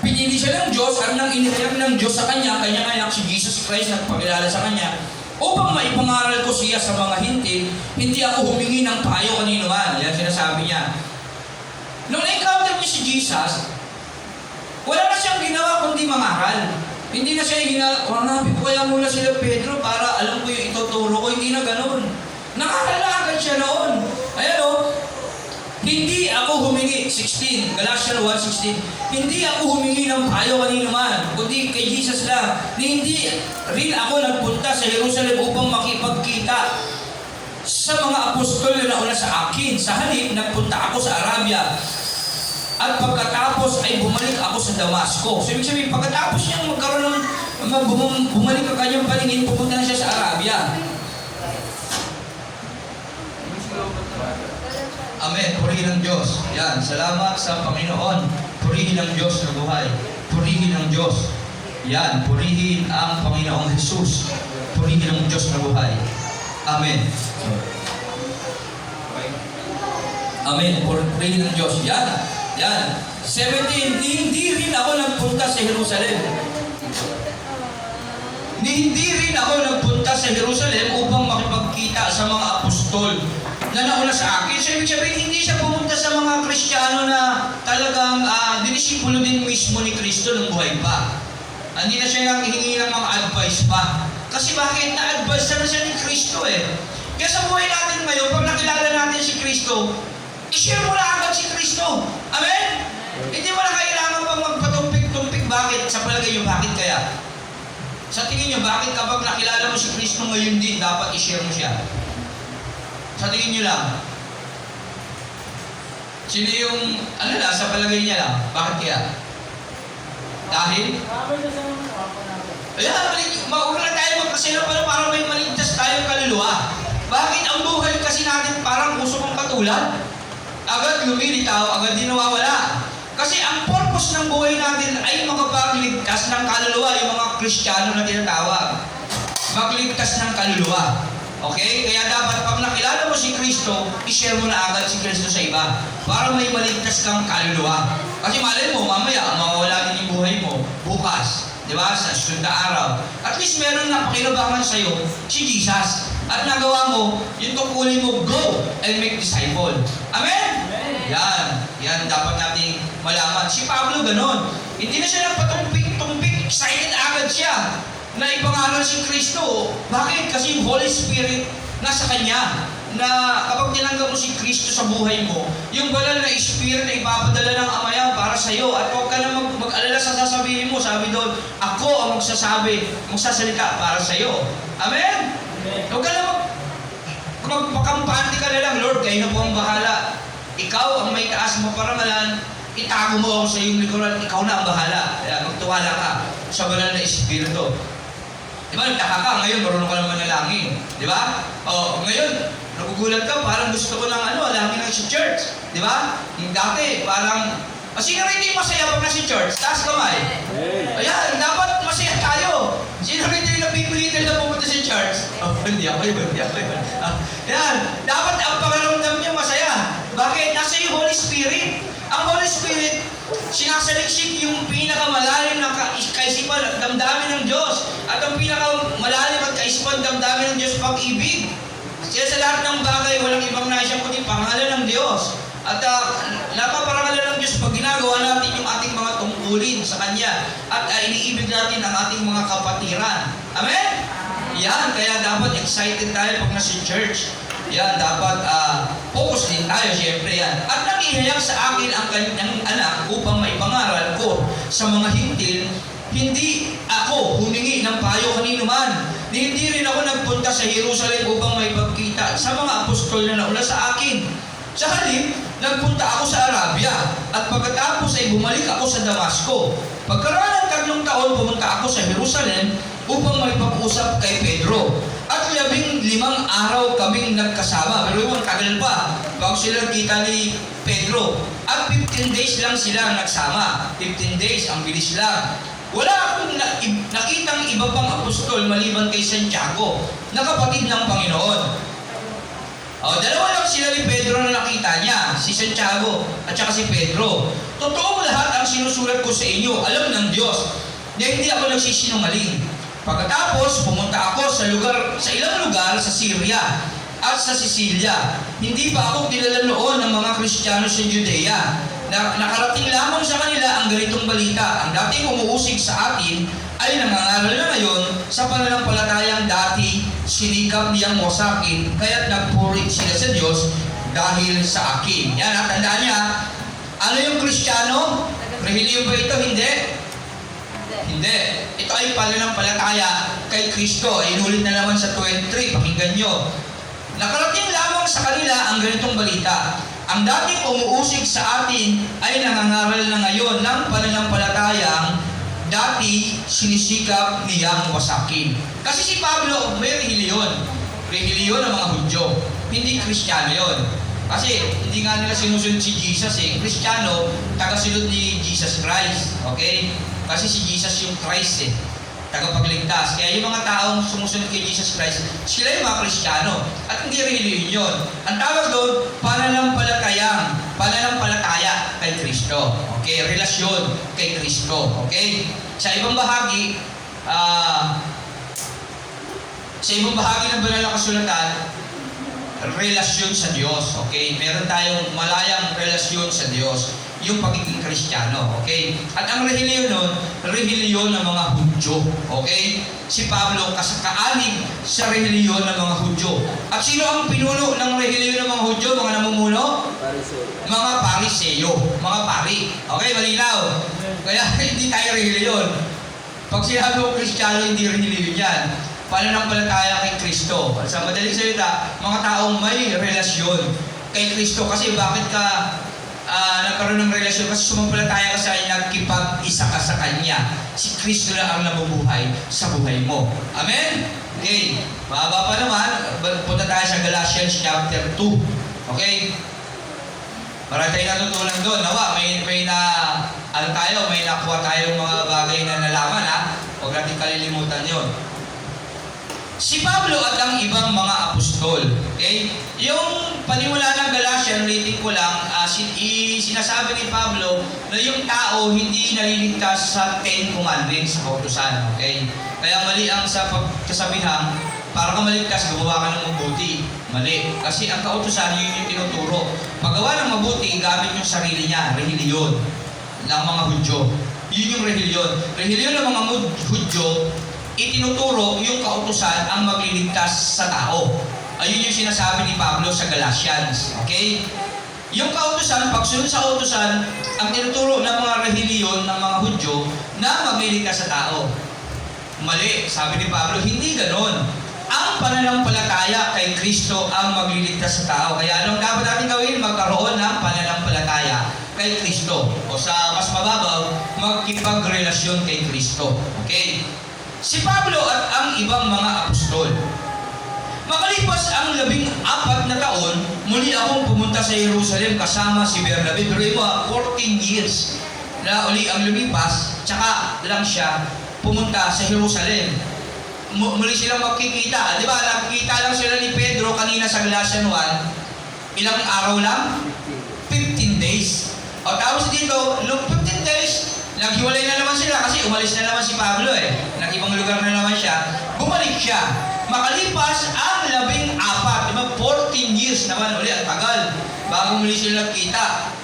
pinili siya ng Diyos at nang inihayag ng Diyos sa kanyang anak si Jesus Christ na pagkilala sa kanya, upang maipangaral ko siya sa mga hintil, hindi ako humingi ng payo kanino man. Yan sinasabi niya. Nung na-encounter niya si Jesus, wala na siyang ginawa kundi mangaral. Hindi na siya hanapin ko kaya muna sila Pedro para alam ko yung ituturo ko. Hindi na ganun. Nakalalagan siya noon. Ayan o. Hindi ako humingi, 16, Galatians 1:16, hindi ako humingi ng payo kanino man, kundi kay Jesus lang. Hindi rin ako nagpunta sa Jerusalem upang makipagkita sa mga apostol na nauna sa akin. Sa halip, nagpunta ako sa Arabia. At pagkatapos ay bumalik ako sa Damasco. So, ibig sabihin, pagkatapos niyang bumalik ang kanyang paningin, pupunta na siya sa Arabia. Amen. Purihin ang Diyos. Yan. Salamat sa Panginoon. Purihin ang Diyos na buhay. Purihin ang Diyos. Yan. Purihin ang Panginoong Jesus. Purihin ang Diyos na buhay. Amen. Amen. Purihin ang Diyos. Yan. Yan. 17. Hindi rin ako nagpunta sa Jerusalem. Hindi rin ako nagpunta sa Jerusalem upang makipagkita sa mga apostol na nauna sa akin. So, ibig sabihin, hindi siya pumunta sa mga Kristiyano na talagang dinisipulo din mismo ni Kristo nung buhay pa. Hindi na siya hihingi ng mga advice pa. Kasi bakit? Na-advise na siya ni Kristo eh. Kaya sa buhay natin ngayon, pag nakilala natin si Kristo, i-share mo na agad si Kristo. Amen? Hindi mo na kailangan pang magpatumpik-tumpik. Bakit? Sa palagay nyo, bakit kaya? Sa tingin nyo, bakit kapag nakilala mo si Kristo ngayon din, dapat i-share mo siya? Sa tingin nyo lang. Sino yung, sa palagay niya lang? Bakit kaya? Dahil? Huwag na tayo magkasila para may maligtas tayong kaluluwa. Bakit ang buhay kasi natin parang uso kong katulad? Agad lumilitaw, agad din nawawala. Kasi ang purpose ng buhay natin ay makapagligtas ng kaluluwa, yung mga Kristiyano na tinatawag. Magligtas ng kaluluwa. Okay? Kaya dapat pag nakilala mo si Kristo, i-share mo na agad si Kristo sa iba para may maligtas kang kaluluwa. Kasi malay mo, mamaya, mawawala din yung buhay mo bukas. Di ba? Sa susunod na araw. At least meron na pakilabangan sa'yo si Jesus. At nagawa mo, yung tungkulin mo, go and make disciple. Amen? Yan. Yan dapat nating malaman. Si Pablo ganon. Hindi na siya nagpatumpik-tumpik. Excited agad siya na ipangaral si Kristo. Bakit? Kasi yung Holy Spirit nasa Kanya. Na kapag tinanggap mo si Kristo sa buhay mo, yung banal na Spirit na ipapadala ng Ama para sa iyo. At huwag ka na mag-alala sa sasabihin mo. Sabi doon, ako ang magsasalita para sa iyo. Amen? Huwag ka na magpakampante ka na lang, Lord, kayo na po ang bahala. Ikaw ang may taas mo paramalan, itago mo ako sa iyong likuran, ikaw na ang bahala. Kaya magtuwala ka sa banal na Espiritu. Di ba, nagtaka ka, ngayon marunong ka naman manalangin. Di ba? O, ngayon, nagugulat ka, parang gusto ko ng alangin ng si church. Di ba? Yung dati, parang, sino rin yung masaya pag nasa church? Taas kamay. Ayan, dapat masaya tayo. Sino rin yung napipilitan na pumunta sa church? Hindi ako yun. Ayan, dapat ang pakaramdam niya masaya. Bakit? Nasa yung Holy Spirit. Ang Holy Spirit, sinasaliksik yung pinakamalalim na kaisipan at damdamin ng Diyos. At ang pinakamalalim at kaisipan at damdamin ng Diyos, pag-ibig. Kaya sa lahat ng bagay, walang ibang nais siya kundi pangalan ng Diyos. At napaparangalan ng Diyos pag ginagawa natin yung ating mga tungkulin sa Kanya. At iniibig natin ang ating mga kapatiran. Amen? Yan, kaya dapat excited tayo pag nasa church. Yan, dapat focus din tayo, siyempre yan. At nag-ihayag sa akin ang kanyang anak upang maipangaral ko sa mga hintil, hindi ako humingi ng payo kanino man. Hindi rin ako nagpunta sa Jerusalem upang maipagkita sa mga apostol na nauna sa akin. Sa halip, nagpunta ako sa Arabia at pagkatapos ay bumalik ako sa Damasco. Pagkaraan ng 3 taon, pumunta ako sa Jerusalem upang maipag-usap kay Pedro. At 15 araw kaming nagkasama. Pero yung tagal pa bago sila kita ni Pedro. At 15 days lang sila nagsama. 15 days, ang bilis lang. Wala akong nakitang iba pang apostol maliban kay Santiago na kapatid ng Panginoon. Dalawa lang sila ni Pedro na nakita niya, si Santiago at saka si Pedro. Totoo lahat ang sinusulat ko sa inyo, alam ng Diyos, na hindi ako nagsisinungaling. Pagkatapos, pumunta ako sa ilang lugar sa Syria at sa Sicilia. Hindi pa ako kilala noon ng mga Kristiyano sa Judea. Nakarating lamang sa kanila ang ganitong balita. Ang dating umuusig sa atin ay nangangaral na ngayon sa pananampalatayang dati sinikap niyang wasakin, kaya't nagpuri sila sa Diyos dahil sa akin. Yan, tandaan niya, ano yung Kristiyano? Relihiyon ba ito? Hindi. Hindi. Ito ay pananampalataya kay Kristo. Inulit na naman sa 23, pakinggan nyo. Nakarating lamang sa kanila ang ganitong balita. Ang dating umuusig sa atin ay nangangaral na ngayon ng pananampalatayang dati sinisikap niyang wasakin. Kasi si Pablo may relihiyon. Relihiyon ng mga Hudyo. Hindi Kristiyano yun. Kasi hindi nga nila sinusunod si Jesus eh. Kristiyano, tagasunod ni Jesus Christ. Okay? Kasi si Jesus yung Christ eh. Tagapagligtas. Kaya yung mga taong sumusunod kay Jesus Christ, sila yung mga Kristiyano. At hindi relihiyon yun. Ang tawag doon, pananampalataya kay Kristo. Okay? Relasyon kay Kristo. Okay? Sa ibang bahagi ng banal na kasulatan, relasyon sa Diyos. Okay? Meron tayong malayang relasyon sa Diyos. Yung pagiging Kristiyano. Okay? At ang relihiyon nun, relihiyon ng mga Hudyo. Okay? Si Pablo kasakaanig sa relihiyon ng mga Hudyo. At sino ang pinuno ng relihiyon ng mga Hudyo? Mga namumuno? Mga Pariseo. Mga pari. Okay? Malinaw. Kaya hindi tayo relihiyon. Pag sinabi ko Kristiyano, hindi relihiyon yan. Pananampalataya kay Kristo. Sa madaling salita, mga taong may relasyon kay Kristo. Kasi bakit ka nagkaroon ng relasyon? Kasi sumampalataya ka sa Kanya, nagkipag-isa ka sa Kanya. Si Kristo na ang nabubuhay sa buhay mo. Amen? Okay. Mahaba pa naman. Punta tayo sa Galatians chapter 2. Okay? Para tayo natutunan doon. Nawa, may nakuha tayong mga bagay na nalaman ha. Huwag natin kalilimutan yon. Si Pablo at ang ibang mga apostol. Okay? Yung panimula ng Galatian, rating ko lang, sinasabi ni Pablo na yung tao hindi naliligtas sa 10 commandments sa kautusan. Okay? Kaya mali ang sa pagkasabihan, para ka maligtas, gumawa ka ng mabuti. Mali. Kasi ang kautusan, yun yung tinuturo. Paggawa ng mabuti, gamit yung sarili niya, relihiyon ng mga Hudyo. Yun yung relihiyon. Relihiyon ng mga Hudyo, itinuturo yung kautusan ang magliligtas sa tao. Ayun yung sinasabi ni Pablo sa Galatians. Okay? Yung kautusan, pagsunod sa kautusan, ang tinuturo ng mga relihiyon ng mga Hudyo na magliligtas sa tao. Mali, sabi ni Pablo, hindi ganon. Ang ang pananampalataya kay Kristo ang magliligtas sa tao. Kaya anong dapat natin gawin? Magkaroon ng pananampalataya kay Kristo. O sa mas mababaw, magkipagrelasyon kay Kristo. Okay? Si Pablo at ang ibang mga apostol. Makalipas ang 14 na taon, muli akong pumunta sa Jerusalem kasama si Bernabe. Pero 14 years na uli ang lumipas, tsaka lang siya pumunta sa Jerusalem. Muli silang magkikita. Di ba? Nakikita lang sila ni Pedro kanina sa Galatians 1. Ilang araw lang? 15 days. O tapos dito, look, 15 days, naghiwalay na naman sila kasi umalis na naman si Pablo eh. Nag-ibang lugar na naman siya. Bumalik siya. Makalipas ang 14, di ba? 14 years naman uli, ang tagal. Bago muli sila nagkita.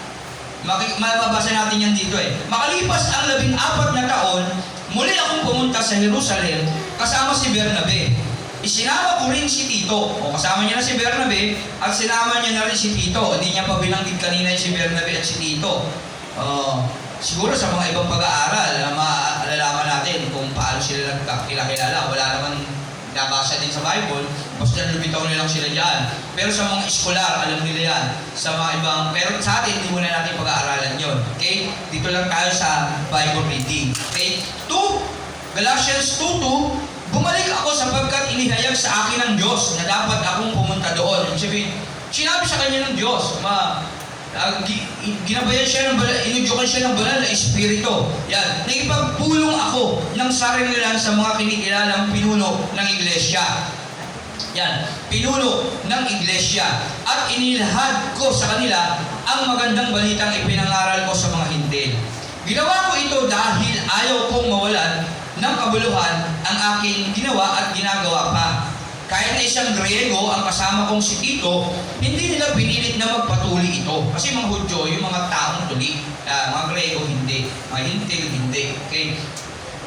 Mababasa natin yan dito eh. Makalipas ang 14 na taon, muli akong pumunta sa Jerusalem kasama si Bernabe. Isinama ko rin si Tito. O kasama niya na si Bernabe at sinama niya na rin si Tito. Hindi niya pa binanggit kanina yung si Bernabe at si Tito. Siguro sa mga ibang pag-aaral, maalalaman natin kung paano sila nagkakilala. Wala naman nabasa din sa Bible, basta lumitaw nilang sila dyan. Pero sa mga eskolar, alam nila yan. Sa mga ibang, pero sa atin, hindi muna natin pag-aaralan yon. Okay? Dito lang tayo sa Bible reading. Okay? 2, Galatians 2:2, bumalik ako sapagkat inihayag sa akin ng Diyos na dapat akong pumunta doon. Ibig sabihin, sinabi sa kanya ng Diyos, ginabayan siya ng banal, inudyukan siya ng banal na espiritu. Yan. Nagipagpulong ako ng sarili lang sa mga kinikilalang pinuno ng iglesia. Yan. Pinuno ng iglesia. At inilahad ko sa kanila ang magandang balitang ipinangaral ko sa mga hintil. Ginawa ko ito dahil ayaw kong mawalan ng kabuluhan ang aking ginawa at ginagawa pa. Kahit na isang Griego ang kasama kong si Tito, hindi nila pinilit na magpatuli ito. Kasi mga Hudyo, yung mga taong tuli, mga Griego hindi, mga hintil hindi. Okay?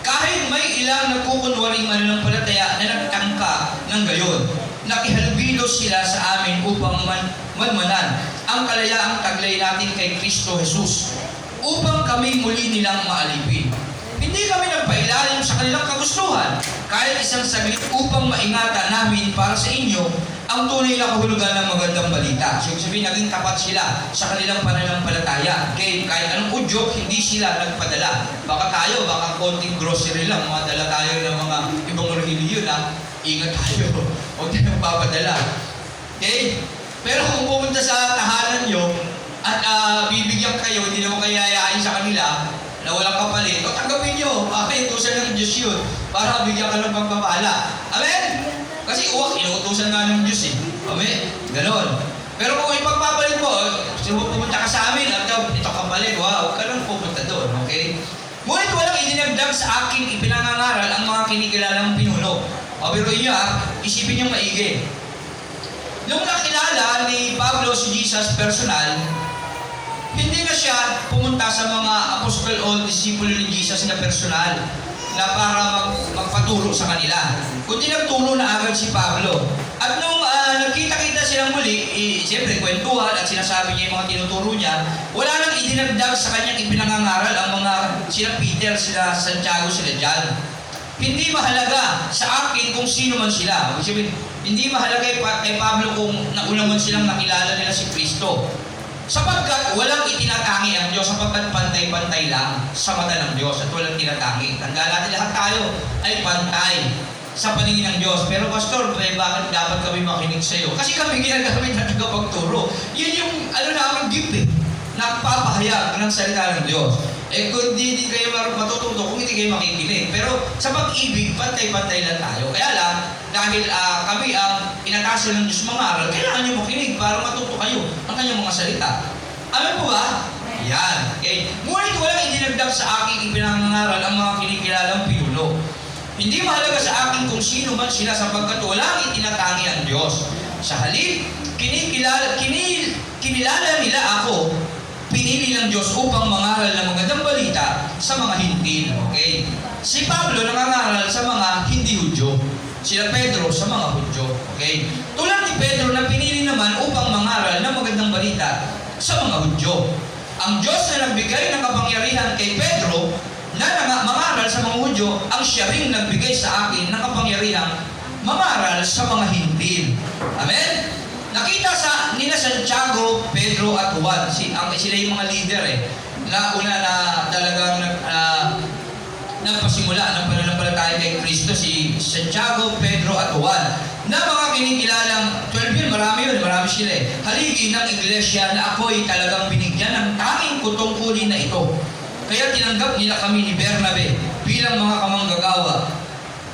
Kahit may ilang nagkukunwaring mananampalataya na nagtangka ng gayon, nakihalubilo sila sa amin upang manmanan ang kalayaang taglay natin kay Kristo Jesus, upang kami muli nilang maalipin. Hindi kami nagpailalim sa kanilang kagustuhan, kahit isang saglit upang maingatan namin para sa inyo ang tunay na kahulugan ng magandang balita. So, sabihin, naging tapat sila sa kanilang pananampalataya. Okay? Kahit anong udyok, hindi sila nagpadala. Baka tayo, baka konting grocery lang, madala tayo ng mga ibang relihiyon na ingat tayo. Huwag tayo papadala. Okay? Pero kung pumunta sa tahanan nyo at bibigyan kayo, hindi naman kayo yayain sa kanila, na walang kapalit, o tanggapin nyo, utusan ng Diyos yun, para bigyan ka ng pagpapala. Amen? Kasi inuutusan nga ng Diyos eh. Amen? Ganon. Pero kung ipagpapalit mo, pumunta ka sa amin, at ito kapalit, wow, huwag ka lang pupunta doon, okay? Ngunit walang idinagdag sa aking ipinangangaral ang mga kinikilalang pinuno. O pero inyo isipin nyo maigi. Nung nakilala ni Pablo si Jesus personal, hindi na siya pumunta sa mga apostol o disipulo ni Jesus na personal na para magpaturo sa kanila. Kundi nagturo na agad si Pablo. At nung nagkita-kita silang muli, siyempre kwentuhan at sinasabi niya yung mga tinuturo niya, wala nang idinagdag sa kanyang ipinangangaral ang mga sila Peter, sila Santiago, sila John. Hindi mahalaga sa akin kung sino man sila. Hindi mahalaga kay Pablo kung nauna man silang nakilala nila si Kristo. Sapagkat walang itinatangi ang Diyos, sapagkat pantay-pantay lang sa mata ng Diyos at walang tinatangi. Tandaan natin, lahat tayo ay pantay sa paningin ng Diyos. Pero Pastor, bakit dapat kami makinig sa iyo? Kasi kami ginagamit na tagapagturo. Yun yung namin gift eh. Nagpapahayag ng salita ng Diyos. Kung hindi kayo matututo, kung hindi kayo makikinig. Pero sa pag-ibig, pantay-pantay lang tayo. Kaya lang, dahil kami ang inatasan ng Diyos mangaral, kailangan nyo makinig para matuto kayo ang kanyang mga salita. Alam po ba? Yan. Okay. Ngunit walang idinagdag sa aking ipinangangaral ang mga kinikilalang pinuno. Hindi mahalaga sa akin kung sino man sila sapagkat walang itinatangi ang Diyos. Sa halip, kinilala nila ako, pinili ng Diyos upang mangaral ng magandang balita sa mga hintil. Okay? Si Pablo nangangaral sa mga hindi Hudyo. Sila Pedro sa mga Hudyo. Okay? Tulad ni Pedro na pinili naman upang mangaral ng magandang balita sa mga Hudyo. Ang Diyos na nagbigay ng kapangyarihan kay Pedro na mangaral sa mga Hudyo, ang siya ring nagbigay sa akin ng kapangyarihan mangaral sa mga hintil. Amen? Nakita nila Santiago, Pedro at Juan, sila yung mga leader na una na talagang nagpasimula ng pananampalataya kay Kristo, si Santiago, Pedro at Juan, na mga kinikilalang 12 yun, marami sila haligi ng iglesia na ako'y talagang binigyan ng tanging kutungkulin na ito. Kaya tinanggap nila kami ni Bernabe bilang mga kamanggagawa.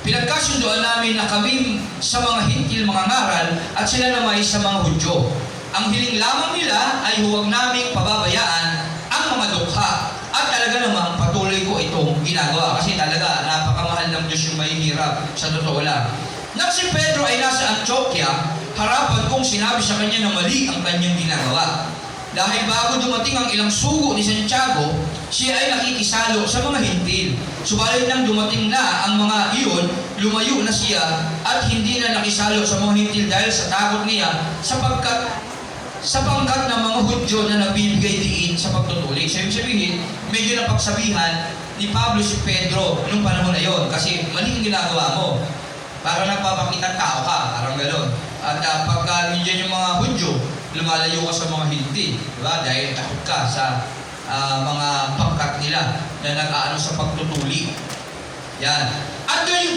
Pinagkasunduan namin na kami sa mga hintil mga ngaral at sila naman sa mga Hudyo. Ang hiling lamang nila ay huwag naming pababayaan ang mga dukha. At talaga namang patuloy ko itong ginagawa kasi talaga napakamahal ng Diyos yung mahihirap sa totoo lang. Nang si Pedro ay nasa Antioquia, harapan kong sinabi sa kanya na mali ang kanyang ginagawa. Dahil bago dumating ang ilang sugo ni Santiago, siya ay nakikisalo sa mga hintil. Subalit nang dumating na ang mga iyon, lumayo na siya at hindi na nakisalo sa mga hintil dahil sa takot niya sa pangkat ng mga Hudyo na nagbibigay diin sa pagtutulik. So, ibig sabihin, medyo napagsabihan ni Pablo si Pedro noong panahon na yon kasi mali ang ginagawa mo. Para nagpapakita tao ka, parang gano'n. At pagka nandiyan yung mga Hudyo, lumalayo ka sa mga hindi, diba? Dahil takot ka sa mga pangkat nila na nag-aano sa pagtutuli. Yan. At yung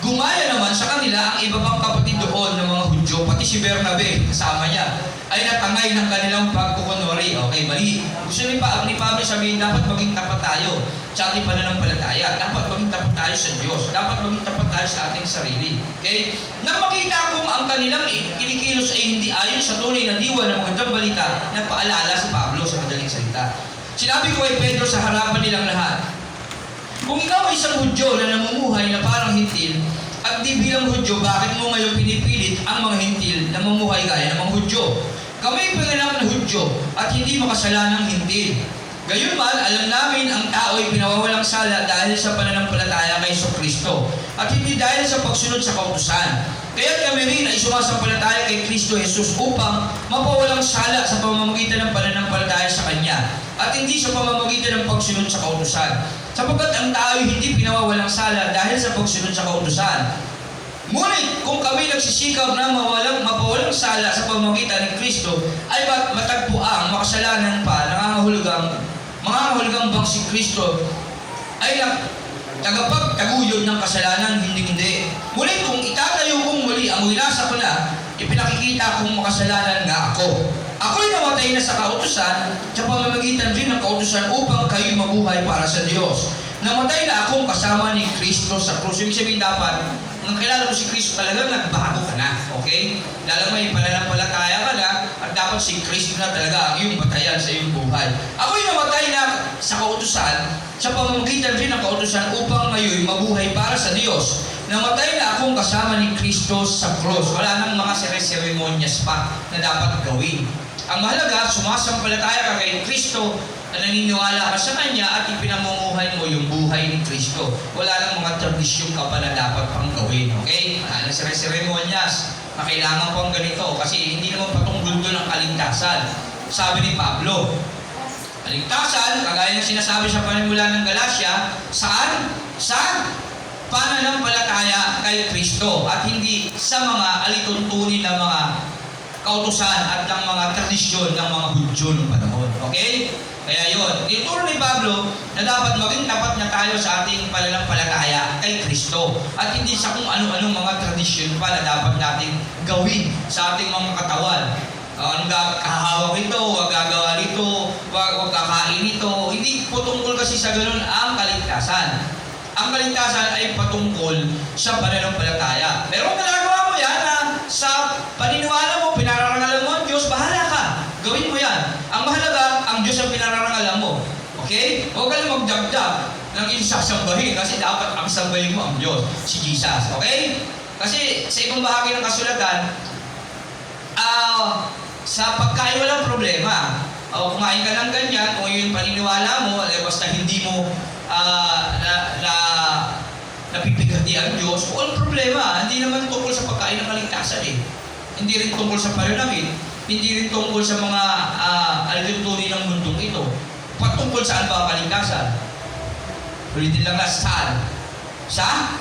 gumaya naman sa kanila ang iba pang kapatid doon ng mga Hudyo, pati si Bernabe, kasama niya, ay natangay ng kanilang pagkukunwari. Okay, mali. Gusto ni Pablo sabihin, dapat maging tapat tayo sa ating pananampalataya. Dapat maging tapat tayo sa Diyos. Dapat maging tapat tayo sa ating sarili. Okay? Nang makita kong ang kanilang kinikilos ay hindi ayon sa tunay na diwa ng magandang balita, nagpaalala si Pablo sa madaling salita. Sinabi ko kay Pedro sa harapan nilang lahat, kung ikaw ay isang Hudyo na namumuhay na parang hintil, at di bilang Hudyo, bakit mo ngayon pinipilit ang mga hintil na mamuhay gaya ng mga Hudyo? Kami pinanganak na Hudyo at hindi makasalanang hintil. Gayunman, alam namin ang tao ay pinawawalang sala dahil sa pananampalataya kay Kristo at hindi dahil sa pagsunod sa kautusan. Kaya kami rin ay sumasampalataya kay Kristo Jesus upang mapawalang sala sa pamamagitan ng pananampalataya sa Kanya at hindi sa pamamagitan ng pagsunod sa kautusan. Sapagkat ang tao ay hindi pinawawalang sala dahil sa pagsunod sa kautusan. Ngunit kung kami nagsisikap na mapawalang sala sa pamamagitan ng Kristo, ay matagpuang makasalanan pa, mangangahulugang bang si Kristo ay tagapagtaguyod ng kasalanan, hindi. Ngunit kung itatayo kong muli ang winasa ko na, ipinakikita kong makasalanan nga ako. Ako'y namatay na sa kautusan, sa pamamagitan rin ng kautusan upang kayo mabuhay para sa Diyos. Namatay na akong kasama ni Kristo sa krus. Ibig sabihin dapat, nang kilala mo si Kristo, talagang nagbago ka na. Okay? Lalo may pananampalataya ka na at dapat si Kristo na talaga ang iyong batayan sa iyong buhay. Ako'y namatay na sa kautusan, sa pamamagitan rin ng kautusan upang ngayon mabuhay para sa Diyos. Namatay na akong kasama ni Kristo sa krus. Wala nang mga seremonyas pa na dapat gawin. Ang mahalaga, sumasampalataya ka kay Kristo na naniniwala ka sa Kanya at ipinamumuhay mo yung buhay ni Kristo. Wala nang mga tradisyon ka pa na dapat pang gawin. Okay? Wala nang seremonyas na kailangan pang ganito kasi hindi naman patungkol doon ang kaligtasan. Sabi ni Pablo, kaligtasan, kagaya ng sinasabi sa panimula ng Galatia, saan? Sa pananampalataya kay Kristo at hindi sa mga alituntunin ng mga kautusan at ng mga tradisyon ng mga Hudyo ng panahon. Okay? Kaya yun, ituro ni Pablo na dapat maging tapat na tayo sa ating pananampalataya kay Kristo at hindi sa kung ano-anong mga tradisyon pa na dapat natin gawin sa ating mga katawan. Ang kahawak ito, wag gagawa nito, wag kakain ito. Hindi po tungkol kasi sa ganun ang kaligtasan. Ang kaligtasan ay patungkol sa pananampalataya. Pero kung nagagawa mo yan sa paniniwala mo, pinararangalan mo ang Diyos, bahala ka. Gawin mo yan. Ang mahalaga, ang Diyos ang pinararangalan mo. Okay? Huwag ka lang magdagdag ng isasambahin kasi dapat ang sambahin mo ang Diyos, si Jesus. Okay? Kasi sa ibang bahagi ng kasulatan, sa pagkain walang problema. Kumain ka ng ganyan, kung yun paniniwala mo, basta hindi mo napipigati ang Diyos, walang problema. Hindi naman tungkol sa pagkain ng kaligtasan Hindi rin tungkol sa pananamit, hindi rin tungkol sa mga alituntunin ng mundong ito. Patungkol saan ba ang kaligtasan? Ulitin lang na saan? Sa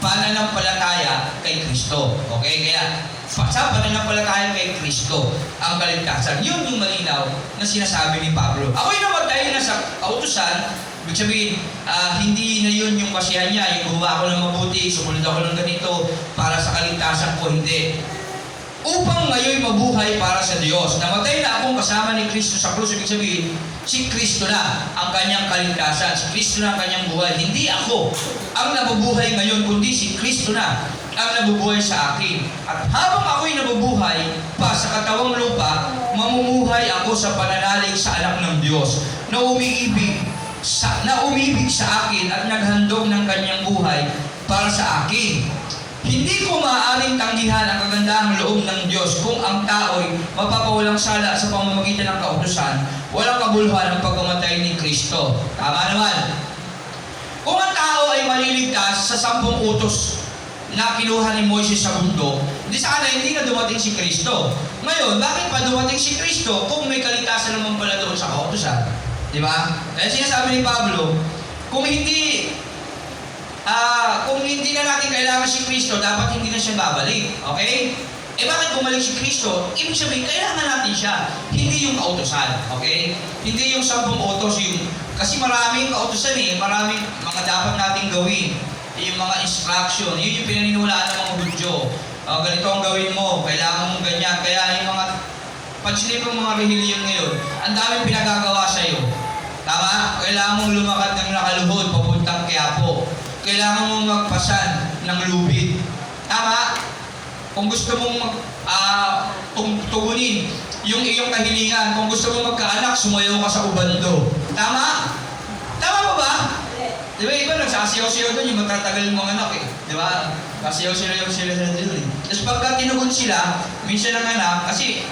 pananampalataya kay Kristo. Okay? Kaya, sa pananampalataya kay Kristo ang kaligtasan. Yun yung malinaw na sinasabi ni Pablo. Ako'y namatay na sa kautusan, ibig sabihin, hindi na yun yung basihan niya, yung gumawa ako ng mabuti, sumunod ako ng ganito para sa kaligtasan ko, hindi. Upang ngayon mabuhay para sa Diyos. Namatay na akong kasama ni Kristo sa krus, ibig sabihin, si Kristo na ang kanyang kaligtasan, si Kristo na ang kanyang buhay. Hindi ako ang nabubuhay ngayon, kundi si Kristo na ang nabubuhay sa akin. At habang ako'y nabubuhay pa sa katawang lupa, mamumuhay ako sa pananalig sa anak ng Diyos na umibig sa akin at naghandog ng kanyang buhay para sa akin. Hindi ko maaaring tanggihan ang kagandahang loob ng Diyos kung ang tao'y mapapawalang sala sa pamamagitan ng kautusan, walang kabuluhan ang pagkamatay ni Kristo. Tama naman. Kung ang tao ay maliligtas sa 10 utos na kinuha ni Moises sa bundok, hindi na dumating si Kristo. Ngayon, bakit pa dumating si Kristo kung may kaligtasan naman pala doon sa kautusan? Di ba? Kaya sinasabi ni Pablo, kung hindi na natin kailangan si Kristo, dapat hindi na siya babalik. Okay? Bakit bumalik si Kristo? Ibig sabihin, kailangan natin siya. Hindi yung kautusan. Okay? Hindi yung 10 utos. Kasi maraming kautusan maraming mga dapat nating gawin. Yung mga instruction. Yun yung pinaniniwalaan ng mga Hudyo. Ganito ang gawin mo. Kailangan mong ganyan. Kaya yung mga pagsilip ng mga relihiyon ngayon, ang daming pinagagawa sa'yo. Tama? Kailangan mong lumakad ng nakaluhod papuntang Quiapo. Kailangan mong magpasan ng lubid. Tama? Kung gusto mong tugunin yung iyong kahilingan, kung gusto mong magkaanak, sumayaw ka sa ubando. Tama? Tama ba ba? Di ba iba nagsasiyaw-siyaw doon yung matatagal mong anak Di ba? Kasiyaw-siyaw sila sa doon Tapos pagka tinugon sila, minsan ang anak, kasi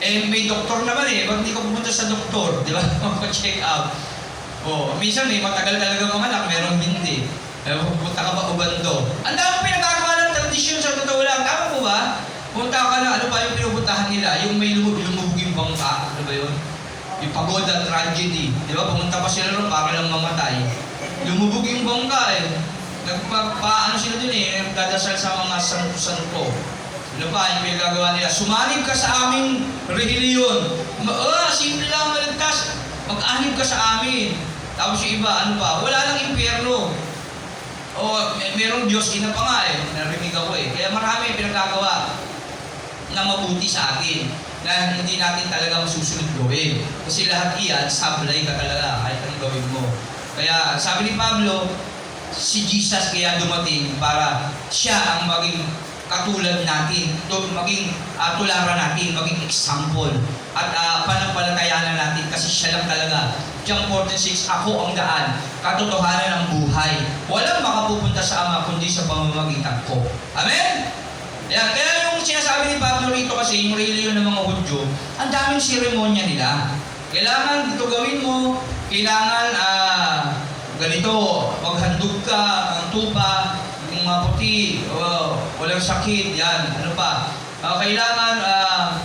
may doktor naman ba't hindi ko pumunta sa doktor? Di ba? Mag-check out. Minsan may matagal talaga mga anak, meron hindi. Punta ka ba ubando? Ang dami pinagagawa ng tradisyon sa totoo lang. Tama po ba? Punta ka na, ano ba yung pinupuntahan nila? Yung may lumubog yung bangka. Ano ba yun? Yung pagoda tragedy. Di ba? Pumunta pa sila ron para lang mamatay. Lumubog yung bangka Nagpaano sila dun nagdadasal sa mga santo-santo. Ano pa? Yung pinagagawa nila. Sumanib ka sa aming relihiyon. Simple lang maligtas. Mag-anib ka sa amin. Tapos yung iba, ano pa? Wala nang impyerno. Merong Diyos, ina pa nga narinig ako Kaya marami pinagkagawa na mabuti sa atin na hindi natin talaga masusunod gawin. Kasi lahat iyan, sablay ka talaga kahit anong gawin mo. Kaya sabi ni Pablo, si Jesus kaya dumating para siya ang maging katulad natin, maging tularan natin, maging example. At panampalatayanan natin kasi siya lang talaga. John 14:6, ako ang daan, katotohanan ng buhay. Walang makapupunta sa Ama kundi sa pamamagitan ko. Amen? Kaya yung sinasabi ni Pablo rito kasi, yung reliyon ng mga Hudyo, ang daming seremonya nila. Kailangan dito gawin mo, kailangan ganito, maghandog ka ng tupa, yung maputi, walang sakit, yan, ano pa. Kailangan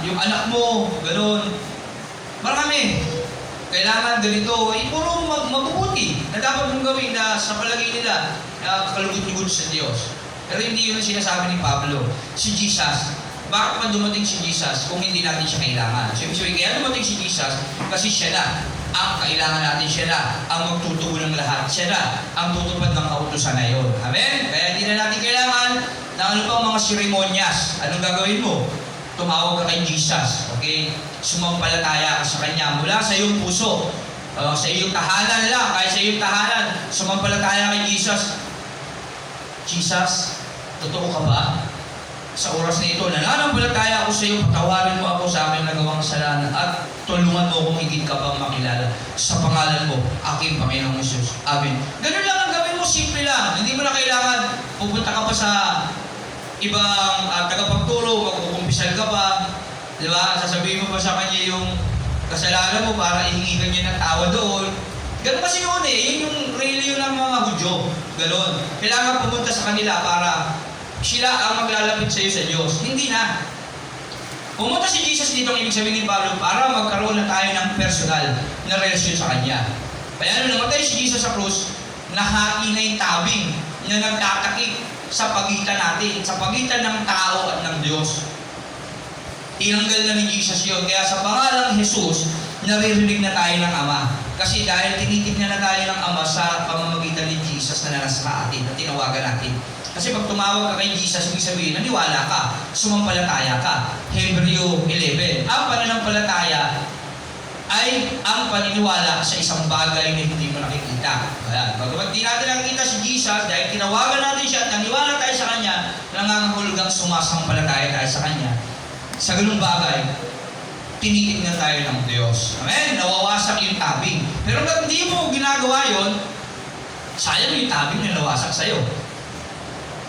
yung anak mo, gano'n. Marami. Kailangan ganito, puro mabubuti na dapat mong gawin na sa palagay nila kalugod-lugod sa Diyos. Pero hindi yun ang sinasabi ni Pablo. Si Jesus, bakit pa dumating si Jesus kung hindi natin siya kailangan? So, kaya dumating si Jesus kasi siya na ang kailangan natin, siya na ang magtutubo ng lahat, siya na ang tutupad ng kautusan na yun. Amen? Kaya hindi na natin kailangan ng ano pang mga seremonyas. Anong gagawin mo? Tumawag ka kay Jesus. Okay? Sumampalataya ka sa Kanya mula sa iyong puso. Sa iyong tahanan lang, kahit sa iyong tahanan, sumampalataya kay Jesus. Jesus, totoo ka ba? Sa oras na ito, nananampalataya ako sa iyo, patawarin mo ako sa aking nagawang kasalanan at tulungan mo kung higit ka pang makilala. Sa pangalan mo, aking Panginoong Jesus. Amen. Ganun lang ang gawin mo, simple lang. Hindi mo na kailangan pupunta ka pa sa ibang tagapagturo, magkukumpisal ka pa. Di ba? Sasabihin mo pa sa kanya yung kasalanan mo para ihingi ka niya ng tawa doon. Ganun kasi yun Yun yung reliyon ng mga Hudyo. Ganun. Kailangan pumunta sa kanila para sila ang maglalapit sa iyo sa Diyos. Hindi na. Pumunta si Jesus dito ang ibig sabihin ni Pablo para magkaroon na tayo ng personal na relasyon sa Kanya. Kaya nung namatay si Jesus sa krus, nahati na yung tabing na nagtatakip sa pagitan natin, sa pagitan ng tao at ng Diyos. Tinanggal na ni Jesus yun. Kaya sa pangalang Jesus, naririnig na tayo ng Ama. Kasi dahil tinitignan na tayo ng Ama sa pamamagitan ni Jesus na nasa atin, na tinawagan natin. Kasi pag tumawag ka kay Jesus, ibig sabihin, naniwala ka, sumampalataya ka. Hebreo 11. Ang pananampalataya ay ang paniniwala sa isang bagay na hindi mo nakikita. Kaya, bagamat di natin nakikita si Jesus, dahil tinawagan natin siya at naniwala tayo sa Kanya, nangangahulugang sumasampalataya tayo sa Kanya. Sa ganung bagay, tinitignan tayo ng Diyos. Amen? Nawawasak yung tabing. Pero kung hindi mo ginagawa yon, sayang yung tabing na nawasak sa'yo.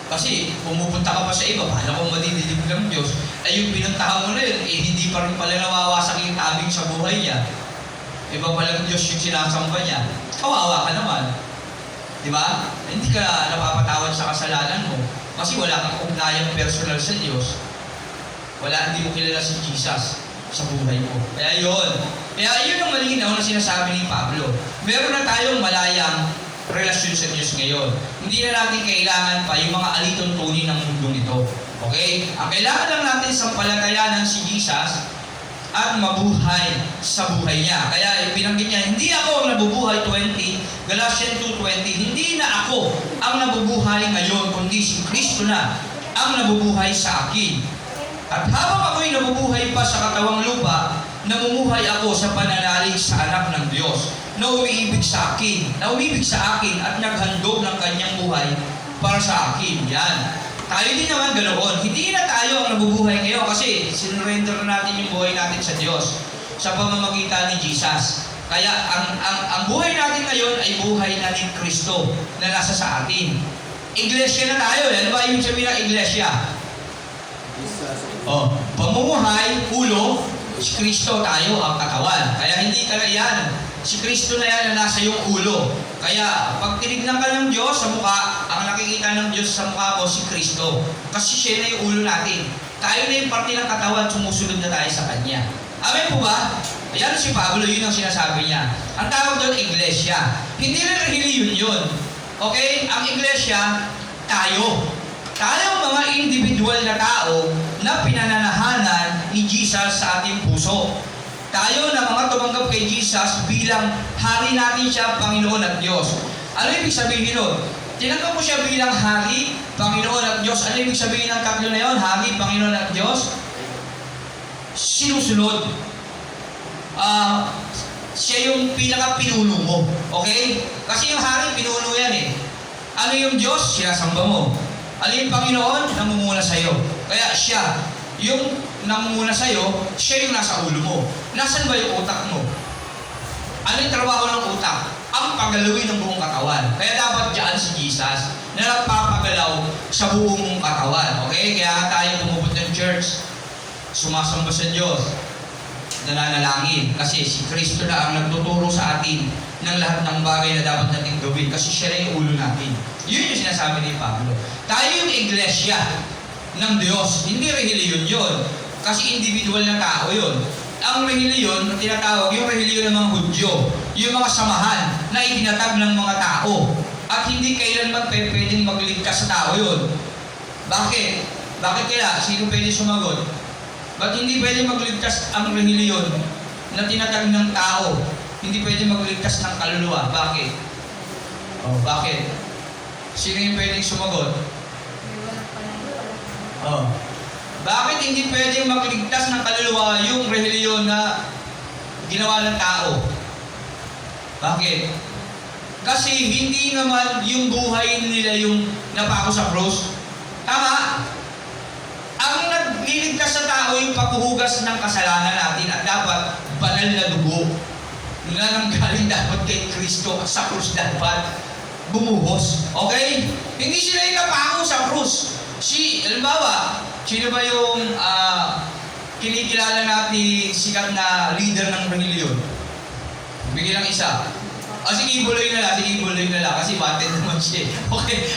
Kasi pumupunta ka pa sa iba, paano kung madidilig ng Diyos? Ay yung pinuntahan mo na yun, hindi pa rin pala nawawasak yung tabing sa buhay niya. Iba palang Diyos yung sinasamba niya. Kawawa ka naman. Di ba? Hindi ka napapatawad sa kasalanan mo. Kasi wala kang ugnayang personal sa Diyos. Hindi mo kilala si Jesus sa buhay mo. Kaya yun ang malinaw na sinasabi ni Pablo. Meron na tayong malayang relasyon sa Diyos ngayon. Hindi na natin kailangan pa yung mga alituntunin ng mundong ito. Okay? Ang kailangan lang natin sampalatayanan si Jesus at mabuhay sa buhay niya. Kaya binanggit niya, hindi ako ang nabubuhay 20, Galatians 2:20, hindi na ako ang nabubuhay ngayon, kundi si Kristo na ang nabubuhay sa akin. At habang ako'y nabubuhay pa sa katawang lupa, namumuhay ako sa pananalig sa anak ng Diyos na umiibig sa akin at naghandog ng kanyang buhay para sa akin. Yan. Tayo din naman ganoon. Hindi na tayo ang nabubuhay ngayon kasi sinurrender na natin yung buhay natin sa Diyos sa pamamagitan ni Jesus. Kaya ang buhay natin ngayon ay buhay na ni Kristo na nasa sa atin. Iglesia na tayo. Ano ba yung sabihin ng iglesia? Pamumuhay, ulo, si Kristo tayo ang katawan. Kaya hindi ka na yan. Si Kristo na yan na nasa iyong ulo. Kaya pag tinignan ka ng Diyos sa mukha, ang nakikita ng Diyos sa mukha mo si Kristo. Kasi siya na yung ulo natin. Tayo na yung parte ng katawan, sumusunod na tayo sa Kanya. Amen po ba? Ayan si Pablo, yun ang sinasabi niya. Ang tawag doon, iglesia. Hindi rin reliyon yun. Okay? Ang iglesia, tayo. Tayong mga individual na tao na pinananahanan ni Jesus sa ating puso. Tayo na mga tumanggap kay Jesus bilang hari natin siya, Panginoon at Diyos. Ano ibig sabihin nun? Tinanggap mo siya bilang hari, Panginoon at Diyos. Ano ibig sabihin ng tatlo na yun? Hari, Panginoon at Diyos? Sinusunod. Siya yung pinaka-pinuno mo. Okay? Kasi yung hari, pinuno yan eh. Ano yung Diyos? Sinasamba mo. Ano yung Panginoon? Namumuna sa'yo. Kaya siya, yung namumuna sa'yo, siya yung nasa ulo mo. Nasaan ba yung utak mo? Ano yung trabaho ng utak? Ang paggalawin ng buong katawan. Kaya dapat dyan si Jesus na nagpapagalaw sa buong katawan. Okay? Kaya tayo pumupunta ng church, sumasamba sa Diyos, nananalangin. Kasi si Kristo na ang nagtuturo sa atin ng lahat ng bagay na dapat natin gawin. Kasi siya na yung ulo natin. Yun yung sinasabi ni Pablo. Tayo yung iglesia ng Diyos. Hindi reliyon yun. Kasi individual na tao yun. Ang reliyon, tinatawag yung reliyon ng mga Hudyo. Yung mga samahan na itinatag ng mga tao. At hindi kailanman pwedeng magligtas sa tao yun. Bakit? Bakit kaya? Sino pwede sumagot? Ba't hindi pwede magligtas ang reliyon na tinatag ng tao? Hindi pwede magligtas ng kaluluwa. Bakit? Bakit? Sino yung pwedeng sumagot? Bakit hindi pwedeng magligtas ng kaluluwa yung reliyon na ginawa ng tao? Bakit? Kasi hindi naman yung buhay nila yung napako sa krus. Tama? Ang nagliligtas sa tao yung paghuhugas ng kasalanan natin at dapat banal na dugo na nanggaling dapat kay Kristo sa krus dapat bumuhos. Okay? Hindi sila yung napako sa krus. Halimbawa, sino ba yung kinikilala natin sikat na leader ng reliyon? Bigyan lang isa. Sige, ibuloy na lang. Kasi wanted naman siya. Okay?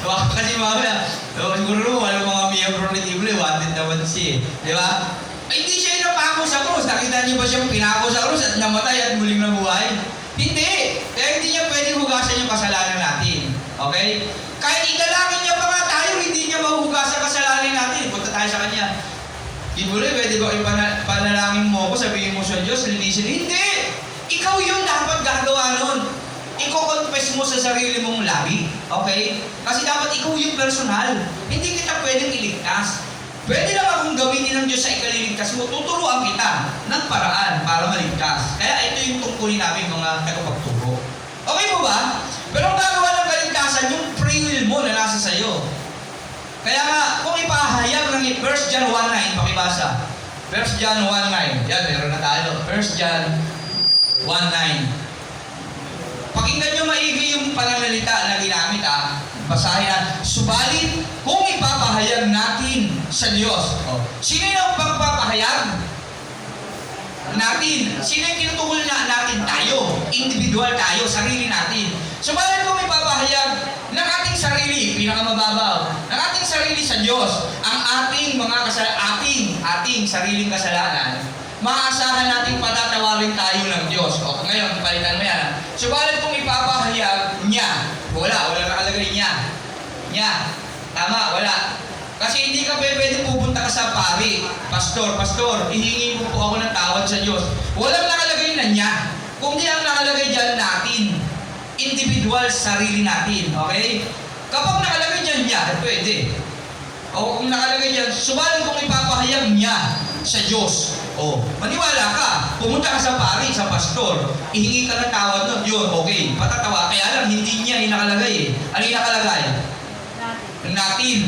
Kasi siguro walang mga miyembro ng ibuloy, wanted naman siya. Di ba? Hindi siya yung napako sa krus. Nakita niyo ba siyang pinako sa krus at namatay at muling nabuhay? Hindi! Kaya hindi niya pwedeng hugasan yung kasalanan natin. Okay? Kahit idalangin niya pa nga tayo, Ibuli, pwede ba panalangin mo ako, sabihin mo sa Diyos, linisin? Hindi! Ikaw yung dapat gagawa nun. Iko-confess mo sa sarili mong labi. Okay? Kasi dapat ikaw yung personal. Hindi kita pwedeng iligtas. Pwede lang akong gawin ng Diyos sa ikaliligtas mo. Tuturuan kita ng paraan para maligtas. Kaya ito yung tungkulin namin mga tagapagturo. Okay po ba? Pero ang gagawa ng kaligtasan, yung free will mo na nasa sayo. Kaya nga, kung ipahayag ng 1 John 1:9, pakibasa. 1 John 1:9. Yan, meron na tayo. 1 John 1:9. Pakinggan nyo maigi yung pananalita na ginamit Basahin na. Subalit, kung ipapahayag natin sa Diyos. Sino yung pagpapahayag? Natin. Sino yung tinutungkol natin? Tayo. Individual tayo. Sarili natin. Subalit kung ipapahayag ng ating sarili, pinakamababaw, ng ating sarili sa Diyos, ang ating mga ating sariling kasalanan, maaasahan natin patatawarin tayo ng Diyos. O, ngayon, palitan mo yan. Subalit kung ipapahayag niya, wala nakalagay niya. Tama, wala. Kasi hindi ka pwede pupunta ka sa pari. Pastor, hihingi mo po ako ng tawad sa Diyos. Walang nakalagay na niya. Kung di ang nakalagay dyan natin, individual, sarili natin. Okay? Kapag nakalagay dyan niya, pwede. O kung nakalagay dyan, subalit kung ipapahayag niya sa Diyos, maniwala ka, pumunta ka sa pari, sa pastor, ihingi ka ng tawad nun, yun, okay, patatawa. Kaya lang, hindi niya nakalagay Ano yung nakalagay? Natin.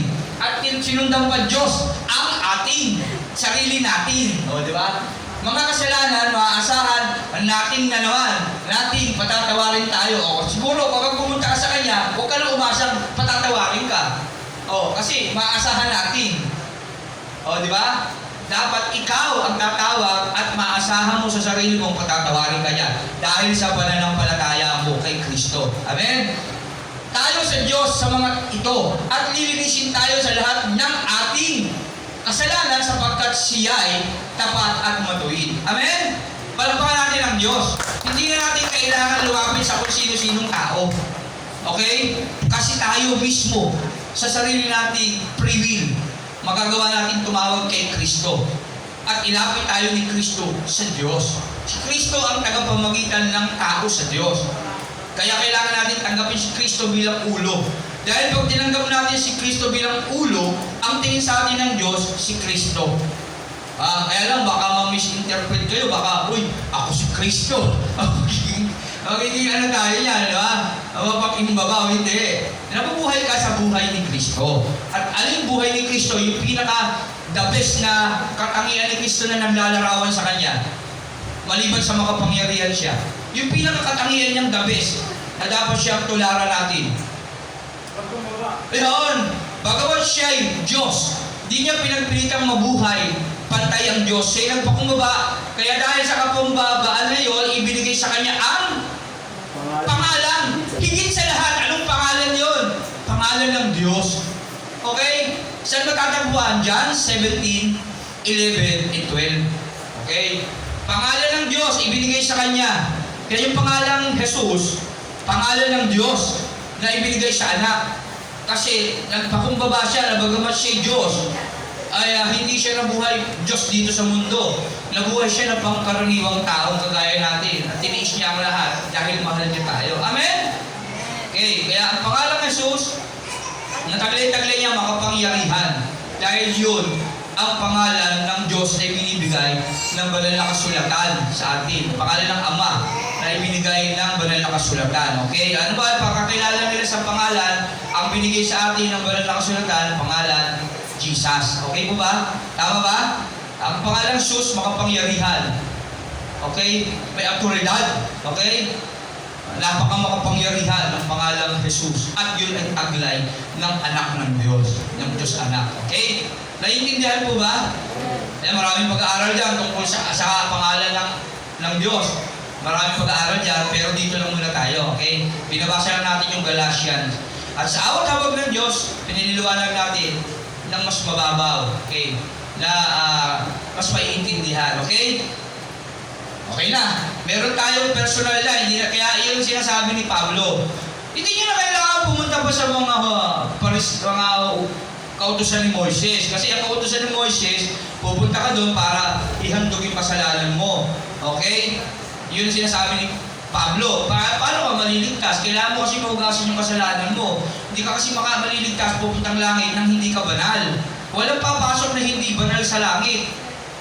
At sinundan pa Diyos ang ating sarili natin. Di ba? Mga kasalanan, maaasahan nating na naman, nating patatawarin tayo. Siguro, kapag pumunta ka sa Kanya, huwag ka na umasang patatawarin ka. Kasi maaasahan natin. Di ba? Dapat ikaw ang tatawag at maasahan mo sa sarili mong patatawarin ka niya dahil sa pananampalataya mo kay Kristo. Amen? Tayo sa Diyos sa mga ito at lilinisin tayo sa lahat ng ating kasalanan sapagkat siya ay tapat at matuwid. Amen? Palakpakan natin ang Diyos. Hindi na natin kailangan lumapit sa kung sino-sinong tao. Okay? Kasi tayo mismo sa sarili nating free will, magagawa natin tumawag kay Kristo. At ilapit tayo ni Kristo sa Diyos. Si Kristo ang tagapamagitan ng tao sa Diyos. Kaya kailangan natin tanggapin si Kristo bilang ulo. Dahil pag tinanggap natin si Kristo bilang ulo, ang tingin sa atin ng Diyos, si Kristo. Kaya lang, baka ma-misinterpret kayo, baka, ako si Kristo. Magiging tayo yan, di ba? Mapapimbabaw, hindi. Nabubuhay ka sa buhay ni Kristo. At ano yung buhay ni Kristo? Yung the best na katangian ni Kristo na naglalarawan sa Kanya. Maliban sa makapangyarihan siya. Yung pinakakatangian niyang the best na dapat siyang tularan natin. Yun, bagamat siya ay Diyos, di niya pinagpilitang mabuhay, pantay ang Diyos. Siya ay nagpakumbaba. Kaya dahil sa kapumbabaan na yun, ibinigay sa Kanya ang pangalan. Higit sa lahat, anong pangalan yun? Pangalan ng Diyos. Okay? Saan magtatagpuan? John 17, 11, and 12. Okay? Pangalan ng Diyos, ibinigay sa Kanya. Kaya yung pangalang Jesus, pangalan ng Diyos na ibinigay sa anak. Kasi nagpakumbaba siya, na bagamat siya Diyos, ay hindi siya nabuhay Diyos dito sa mundo. Nabuhay siya na pangkaraniwang taong kagaya natin. At tiniis niya ang lahat dahil mahal niya tayo. Amen? Okay, kaya ang pangalang Jesus, nataglay-taglay niya makapangyarihan. Dahil yun, ang pangalan ng Diyos na ibinibigay ng banal na kasulatan sa atin. Pangalan ng Ama na ibinigay ng banal na kasulatan. Okay? Ano ba? Pagkakilala nila sa pangalan, ang binigay sa atin ng banal na kasulatan, pangalan Jesus. Okay po ba? Tama ba? Ang pangalan Jesus, makapangyarihan. Okay? May autoridad. Okay? Napaka-makapangyarihan ng pangalang Jesus. At yun ay taglay ng anak ng Diyos. Ng Diyos anak. Okay? Naiintindihan po ba? Maraming pag-aaral dyan tungkol sa pangalan ng Diyos. Maraming pag-aaral dyan, pero dito lang muna tayo. Okay? Binabasa lang natin yung Galatians. At sa awat hawag ng Diyos, pinililiwanag natin ng mas mababaw. Okay? Na mas maiintindihan. Okay? Okay na. Meron tayong personal na. Kaya yun sinasabi ni Pablo. Hindi nyo na kailangan pumunta pa sa mga kautusan ni Moises. Kasi ang kautusan ni Moises, pupunta ka doon para ihandog yung kasalanan mo. Okay? Yun ang sinasabi ni Pablo. Paano ka maliligtas? Kailangan mo kasi mahugasin yung kasalanan mo. Hindi ka kasi maliligtas pupuntang langit nang hindi ka banal. Walang papasok na hindi banal sa langit.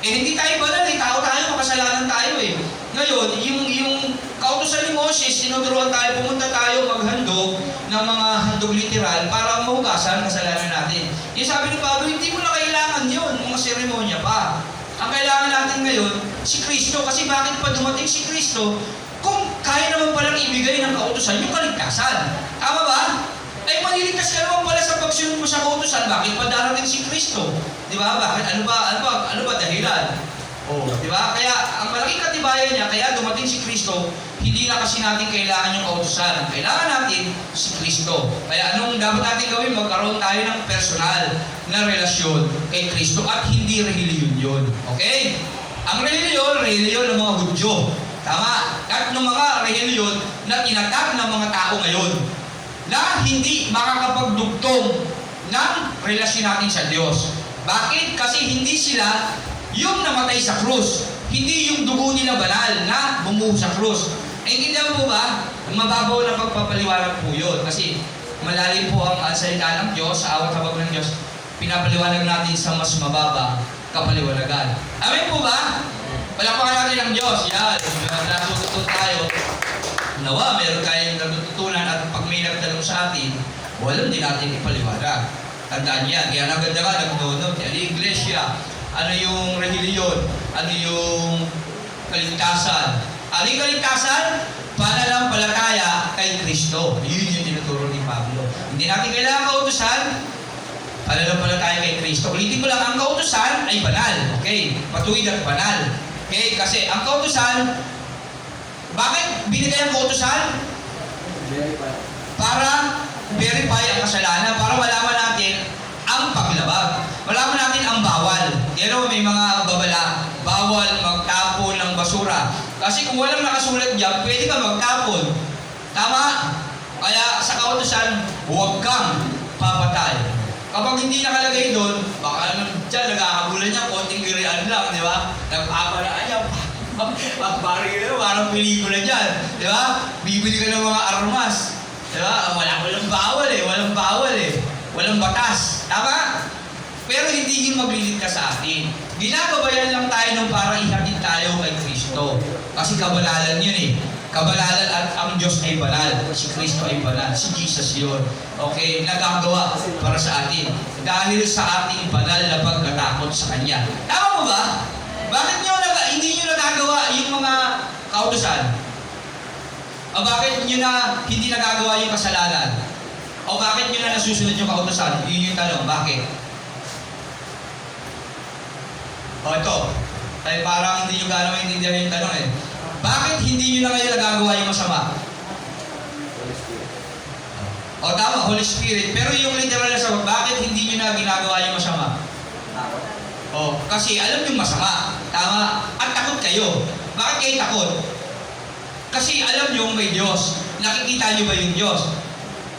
Hindi tayo banal eh. Tao tayo, makasalanan tayo eh. Ngayon, yung kautusan ni Moses, sinuturuan tayo, pumunta tayo maghandog ng mga handog literal para mahugasan kasalanan natin. Yung sabi ni Pablo, hindi mo na kailangan yun, mga seremonya pa. Ang kailangan natin ngayon, si Kristo. Kasi bakit pa dumating si Kristo kung kaya naman palang ibigay ng kautusan yung kaligtasan? Tama ba? Ay maliligtas ka naman pala sa pagsunod mo sa kautusan. Bakit pa darating si Kristo? Di ba? Bakit? Ano ba dahilan? Di ba? Kaya ang malaking katibayan niya, kaya dumating si Kristo, hindi na kasi natin kailangan yung kautusan. Ang kailangan natin si Kristo. Kaya anong dapat natin gawin? Magkaroon tayo ng personal na relasyon kay Kristo at hindi reliyon yun. Okay? Ang reliyon ng mga Hudyo. Tama? At ng mga reliyon na tinatag ng mga tao ngayon na hindi makakapagdugtong ng relasyon natin sa Diyos. Bakit? Kasi hindi sila yung namatay sa krus. Hindi yung dugo nila banal na bumuho sa krus. Naintindihan po ba? Mababaw na pagpapaliwanag po yun. Kasi malalim po ang salita ng Diyos, sa awat habag ng Diyos. Pinapaliwanag natin sa mas mababa kapaliwanagan. Amen po ba? Palakpakan natin ang Diyos. Yan. Natututo tayo. Nawa, meron tayong natututunan at pag may nagtanong sa atin, walang din natin ipaliwanag. Tandaan yan. Kaya naganda ka, nagnono. Ano yung iglesia? Ano yung reliyon? Ano yung kaligtasan? Ano yung kaligtasan? Pananampalataya kay Kristo. Yun yung tinuturo ni Pablo. Hindi natin kailangan kautusan. Pananampalataya kay Kristo. Ulitin ko lang, ang kautusan ay banal. Okay? Patuwid at banal. Okay? Kasi ang kautusan, bakit binigay ang kautusan? Para verify ang kasalanan, para malaman natin ang paglabag. Malaman natin ang bawal. Pero may mga babala, bawal magtapon ng basura. Kasi kung walang nakasulat dyan, pwede ka magtapon. Tama? Kaya sa kautusan, huwag kang papatay. Kapag hindi nakalagay doon, baka dyan nagkakagulan niya, konting girian lang, di ba? Nagpaparaan niya, parang pelikula dyan. Di ba? Bibili ka ng mga armas. Di ba? Walang bawal eh. Walang batas. Tama? Pero hindi yun magliligtas sa atin. Ginagabayan lang tayo nung para ihatid tayo kay Kristo. Kasi kabalalan yun eh. Kabalalan at ang Diyos ay banal. Si Kristo ay banal. Si Jesus yun. Okay? Nagagawa para sa atin. Dahil sa ating banal na pagkatakot sa Kanya. Tama mo ba? Bakit hindi nyo nagagawa yung mga kautusan? O bakit nyo na hindi nagagawa yung kasalanan? O bakit nyo na nasusunod yung kautusan? Yun yung tanong. Bakit? O ito. Ay parang hindi nyo gano'ng maintindihan yung tanong eh. Bakit hindi nyo na ngayon nagagawa yung masama? O tama, Holy Spirit. Pero yung literal na sagot, bakit hindi nyo na ginagawa yung masama? O, kasi alam yung masama. Tama. At takot kayo. Bakit kayo takot? Kasi alam yung may Diyos. Nakikita nyo ba yung Diyos?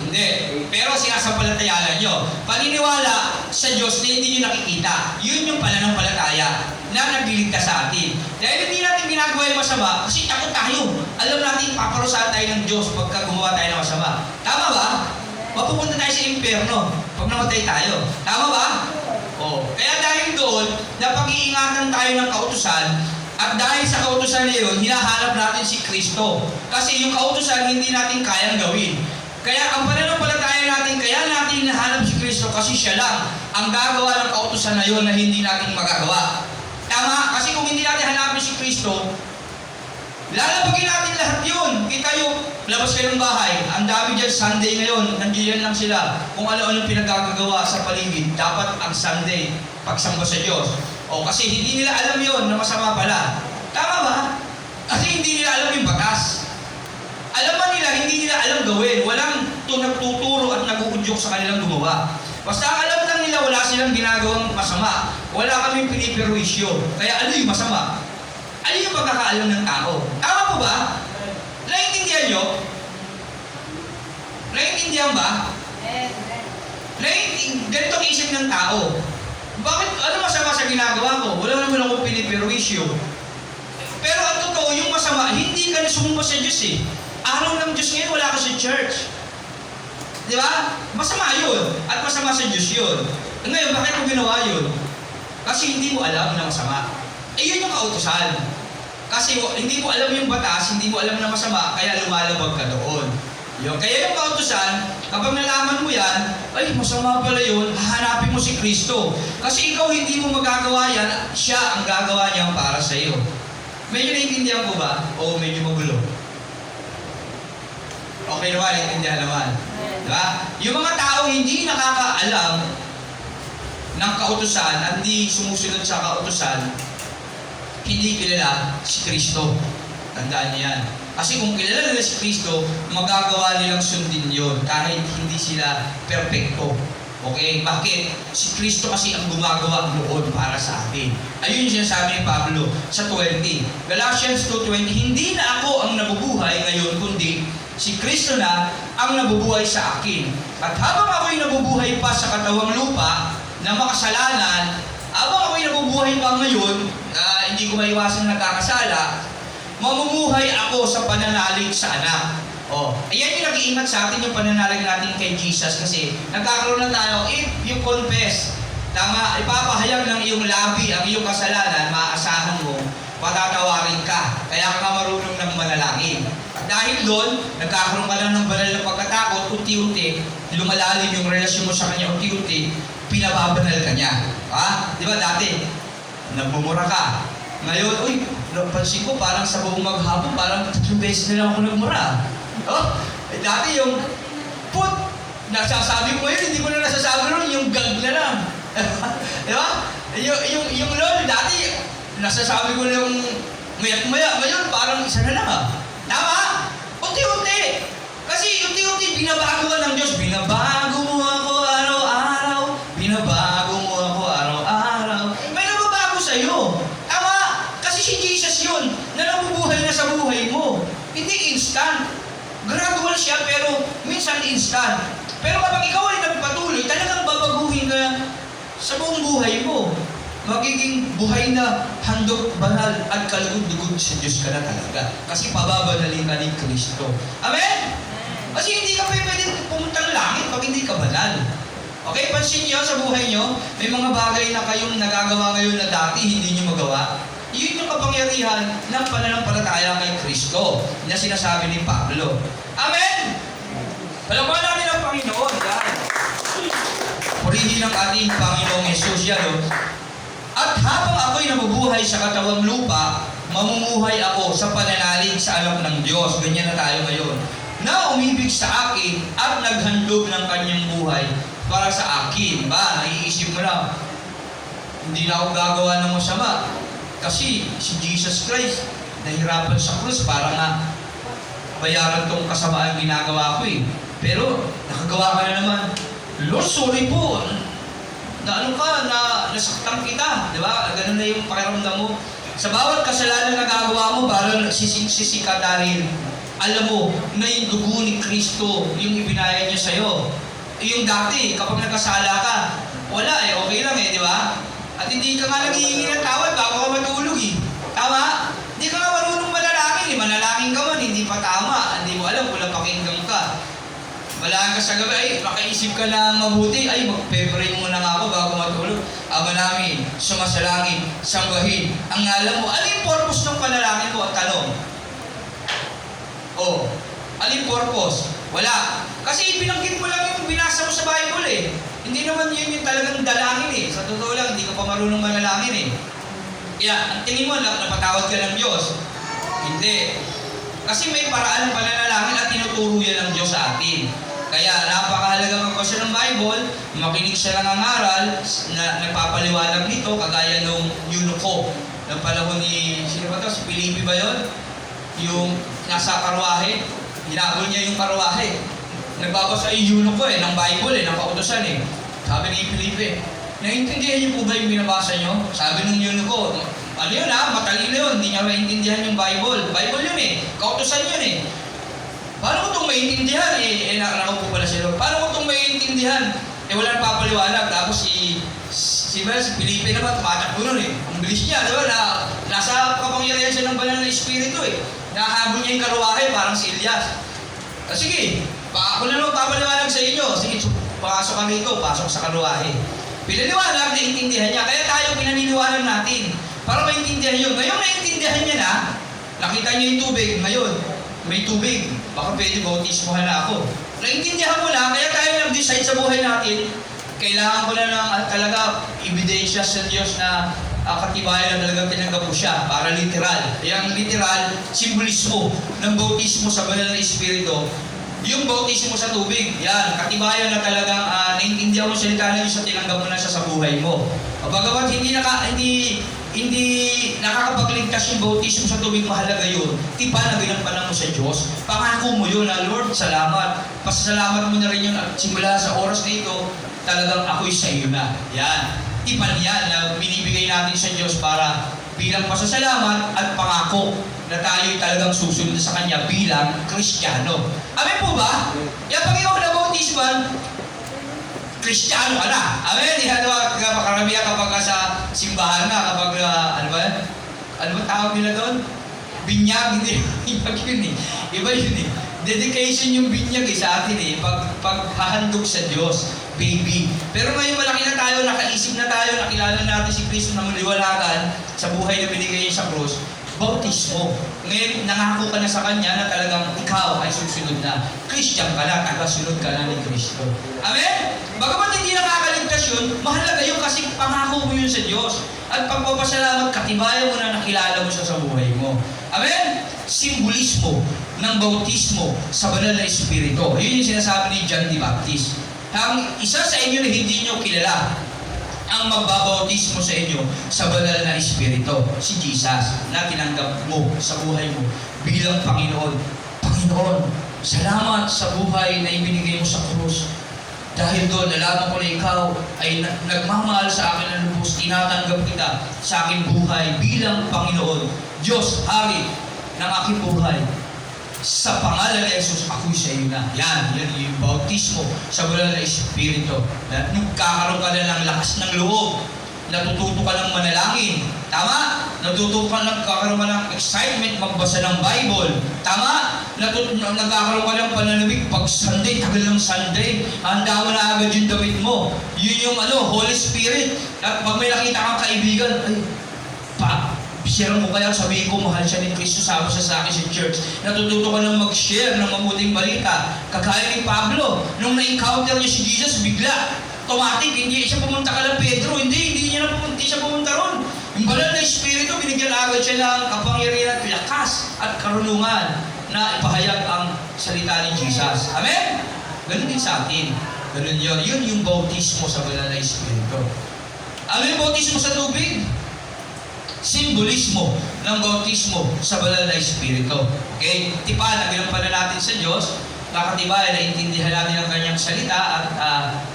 Hindi. Pero sinasampalatayanan nyo. Paniniwala sa Diyos na hindi nyo nakikita. Yun yung pananampalataya na nagliligtas sa atin. Dahil hindi natin ginagawa yung masama, kasi takot tayo. Alam natin, paparusahan tayo ng Diyos pagka gumawa tayo ng masama. Tama ba? Mapupunta tayo sa impyerno pag namatay tayo. Tama ba? Oh. Kaya dahil doon, napag-iingatan tayo ng kautusan, at dahil sa kautusan na yun, hinahanap natin si Kristo. Kasi yung kautusan, hindi natin kayang gawin. Kaya ang pananampalataya natin, kaya natin hinahanap si Kristo kasi siya lang ang gagawa ng kautusan na yun na hindi natin magagawa. Tama? Kasi kung hindi natin hanapin si Kristo, lalabagin natin lahat yun. Kita yung labas kayo ng bahay. Ang dami dyan, Sunday ngayon. Nandiyan lang sila. Kung ano-ano pinagagagawa sa paligid, dapat ang Sunday, pagsamba sa Diyos. O kasi hindi nila alam yun na masama pala. Tama ba? Kasi hindi nila alam yung batas. Alam ba nila, hindi nila alam gawin. Walang nagtuturo at naguudyok sa kanilang gumawa. Basta ang alam lang nila, wala silang ginagawang masama. Wala kaming piniperwisyo. Kaya ano yung masama? Ano yung pagkakaalam ng tao? Tama po ba? Naiintindihan nyo? Naiintindihan ba? Naiintindihan ganito ang isip ng tao. Bakit, ano masama sa ginagawa ko? Wala naman akong pinipirwisyo. Pero ang totoo, yung masama, hindi ka na sumumpa sa Diyos eh. Araw ng Diyos ngayon, wala ka sa church. Di ba? Masama yun. At masama sa Diyos yun. Ngayon, bakit mo ginawa yun? Kasi hindi mo alam na masama. Eh, yun yung kautusan. Kasi hindi mo alam yung batas, hindi mo alam na masama, kaya lumalabag ka doon. Yun. Kaya yung kautusan, kapag nalaman mo yan, ay, masama pala yun, hahanapin mo si Kristo. Kasi ikaw hindi mo magagawa yan, siya ang gagawa niya para sa iyo. Medyo naiintindihan ko ba? O medyo magulo? Okay naman, naiintindihan naman. Diba? Yung mga tao hindi nakakaalam ng kautusan at hindi sumusunod sa kautusan, hindi kilala si Kristo. Tandaan niyo yan. Kasi kung kilala nila si Kristo, magagawa nilang sundin yun kahit hindi sila perfecto. Okay? Bakit? Si Kristo kasi ang gumagawa noon para sa atin. Ayun yung sinasabi ni Pablo sa 20. Galatians 2:20, hindi na ako ang nabubuhay ngayon, kundi si Kristo na ang nabubuhay sa akin. At habang ako'y nabubuhay pa sa katawang lupa na makasalanan, habang ako'y nabubuhay pa ngayon, hindi ko maiwasan nagkakasala, mamumuhay ako sa pananalig sa anak. Ayan yung nag-iingat sa atin yung pananalig natin kay Jesus kasi nagkakaroon na tayo, if you confess, tama, ipapahayag ng iyong labi ang iyong kasalanan, maaasahan mo, patatawarin ka. Kaya ka marunong ng manalangin. At dahil doon, nagkakaroon ka lang ng banal na pagkatakot, unti-unti, lumalalim yung relasyon mo sa kanya, unti-unti, pinababanal ka niya. Di ba dati, nagmumura ka. Ngayon, uy, napansin ko parang sa buong maghapon, parang 3 beses na lang ako nagmura. Dati yung put, nasasabi ko ngayon, hindi ko na nasasabi ron, yung gag na lang. Di ba? Yung lol, dati, nasasabi ko na yung mayat-maya, ngayon parang isa na lang Tama? Unti-unti. Kasi unti-unti, binabago ka ng Diyos. Binabago mo ako araw-araw. Binabago mo ako araw-araw. May nababago sa'yo. Tama? Kasi si Jesus yun, na nabubuhay na sa buhay mo. Hindi instant. Gradual siya, pero minsan instant. Pero kapag ikaw ay nagpatuloy, talagang babaguhin ka sa buong buhay mo. Magiging buhay na handog, banal at kalugod-dugod sa Diyos ka na talaga. Kasi pababanalin ka ni Kristo. Amen? Kasi hindi ka pwede pumunta ng langit pag hindi ka banal. Okay, pansin niyo sa buhay niyo, may mga bagay na kayong nagagawa ngayon na dati hindi niyo magawa. Yun yung kapangyarihan ng pananampalataya kay Kristo na sinasabi ni Pablo. Amen? Palakpakan natin ang Panginoon. Purihin ang ating Panginoong Jesus yan. At habang ako'y nabubuhay sa katawang lupa, mamumuhay ako sa pananalig sa anak ng Diyos. Ganyan na tayo ngayon. Na umibig sa akin at naghandog ng kanyang buhay para sa akin. Ba, naiisip mo lang, hindi na ako gagawa ng masama. Kasi si Jesus Christ, nahirapan sa krus para nga bayaran tong kasamaan ginagawa ko eh. Pero, nakagawa ka na naman. Lord, sorry po. Nasaktan kita. Di ba? Ganun na yung pakiramdam mo. Sa bawat kasalanan na nagagawa mo, parang nagsisisi ka dahil alam mo na yung dugo ni Kristo, yung ibinayad niya sa'yo. Yung dati, kapag nagkasala ka, wala okay lang di ba? At hindi ka nga naghihingi ng tawad bago ka matulog Tama? Hindi ka nga marunong manalangin Manalangin ka man, hindi pa tama. Hindi mo alam kung napakinggan ka. Malaan ka sa gabi, makaisip ka na mabuti, mag-pray muna nga ako bago matulog. Aba namin, sumasalangin, sambahin. Ang alam mo, ano yung purpose ng panalangin mo? Ang tanong. Ano yung purpose? Wala. Kasi binanggit mo lang yung binasa mo sa Bible Hindi naman yun yung talagang dalangin Sa totoo lang, hindi ka pa marunong manalangin Kaya, ang tingin mo, napatawad ka ng Diyos. Hindi. Kasi may paraan ng pananalangin at tinuturo yan ng Diyos sa atin. Kaya napakahalaga magbasa ng Bible, makinig siya ng aral na nagpapaliwanag nito, kagaya nung eunuko ng panahon ni, sino ba ito? Si Felipe ba yun? Yung nasa karwahe, hinabol niya yung karwahe. Nagbabasa yung eunuko ng Bible ng kautusan Sabi ni Felipe, naiintindihan niyo po ba yung binabasa niyo? Sabi ng eunuko, ano yun matalino yun, hindi niya maintindihan yung Bible. Bible yun kautusan yun Paano ko itong maintindihan? Nakaupo pala si Lord. Paano ko itong maintindihan? Eh wala nang papaliwanag. Tapos si Felipe naman, tumatakbo nun eh. Ang bilis niya, di ba? Nasa kapangyarihan siya ng banal na espiritu eh. Nakahabol niya yung karuwahe, parang si Elias. Sige, ako na naman papaliwanag sa inyo. Sige, pasok ka rito, pasok sa karuwahe. Pinaliwanag, naiintindihan niya. Kaya tayo pinaniliwanag natin. Para maintindihan nyo. Ngayon naiintindihan niya na, nakita niyo yung tubig. Ngayon, may tubig. Baka pwede bautismohan na ako. Naintindihan mo na, kaya tayo nag-decide sa buhay natin, kailangan ko na ng talaga ebidensya sa Diyos na katibayan na talagang tinanggap ko siya para literal. Yung literal, simbolismo ng bautismo sa banal na espiritu. Yung bautismo sa tubig, yan, katibayan na talagang naiintindihan mo salita ng Diyos at tinanggap mo na siya sa buhay mo. Bagamat hindi nakakapagligtas yung bautismo sa tubig, mahalaga yun. Tipa na ginampanan mo sa Diyos. Pangako mo yun na, Lord, salamat. Pasasalamat mo na rin yun at simula sa oras na ito, talagang ako'y sa iyo na. Yan. Tipan yan na binibigay natin sa Diyos para bilang pasasalamat at pangako na tayo'y talagang susunod sa Kanya bilang Kristiyano. Amen po ba? Yan, pag ikaw na-bautisman, Kristiyano ka na. Amen? Yan ba, karamihan kapag sa simbahan na, kapag, ano ba tawag nila doon? Binyag, hindi. Binyag yun eh. Iba yun eh. Dedication yung binyag eh sa atin eh. Paghahandog sa Diyos. Baby. Pero ngayon malaki na tayo, nakaisip na tayo, nakilala natin si Kristo na maliwalagan sa buhay na binigay niya sa krus. Bautismo. Ngayon, nangako ka na sa Kanya na talagang ikaw ay susunod na. Christian ka na, tagasunod ka na ni Kristo. Amen? Bagamat hindi nakakaligtas yun, mahalaga yun kasi pangako mo yun sa Diyos. At pagpapasalamat, katibayan mo na nakilala mo siya sa buhay mo. Amen? Simbolismo ng bautismo sa banal na espiritu. Yun yung sinasabi ni John the Baptist. Ang isa sa inyo na hindi nyo kilala ang magbabautismo sa inyo sa banal na espiritu, si Jesus, na tinanggap mo sa buhay mo bilang Panginoon. Panginoon, salamat sa buhay na ibinigay mo sa krus. Dahil doon, nalaman ko na ikaw ay nagmamahal sa akin ng lubos, tinatanggap kita sa aking buhay bilang Panginoon. Diyos, Hari ng aking buhay. Sa pangalan ni Jesus, ako'y sa iyo na. Yan yung bautismo sa banal na espiritu. Nagkakaroon ka na ng lakas ng loob. Natututo ka ng manalangin. Tama? Natututo ka nagkakaroon ka ng excitement magbasa ng Bible. Tama? Nagkakaroon ka ng pananabik pag Sunday, tagal ng Sunday. Handa mo na agad yung damit mo. Yun yung Holy Spirit. At pag may nakita kang kaibigan, share mo kaya, sabihin ko, mahal siya ni Kristo, sama siya sa akin sa church. Natututo ka ng mag-share ng mabuting balita. Kagaya ni Pablo, nung na-encounter niya si Jesus, bigla, automatic, hindi siya pumunta ka lang Pedro, hindi siya pumunta ron. Yung banal na espiritu, binigyan agad siya ng kapangyarihan, lakas at karunungan na ipahayag ang salita ni Jesus. Amen? Ganun din sa atin. Ganun yun. Yun yung bautismo sa banal na espiritu. Ano yung bautismo sa tubig? Simbolismo ng bautismo sa banal na espiritu. Okay? Tipa na ginampanan natin sa Diyos, nakatibayan na intindihan natin ang Kanyang salita at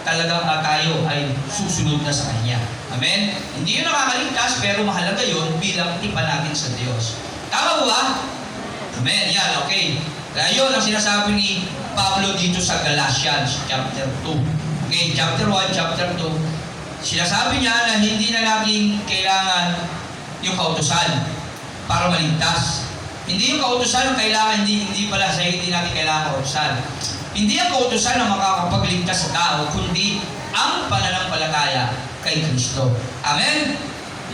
talagang tayo ay susunod na sa Kanya. Amen? Hindi yun nakakaligtas, pero mahalaga yun bilang tipa natin sa Diyos. Tama ba? Amen. Yan, okay. Kaya yun ang sinasabi ni Pablo dito sa Galatians chapter 2. Okay, chapter 1, chapter 2. Sinasabi niya na hindi na natin kailangan yung kautusan para maligtas. Hindi yung kautusan ang kailangan, hindi pala sa hindi natin kailangan kautusan. Hindi ang kautusan ang makakapagligtas sa tao, kundi ang pananampalataya kay Kristo. Amen?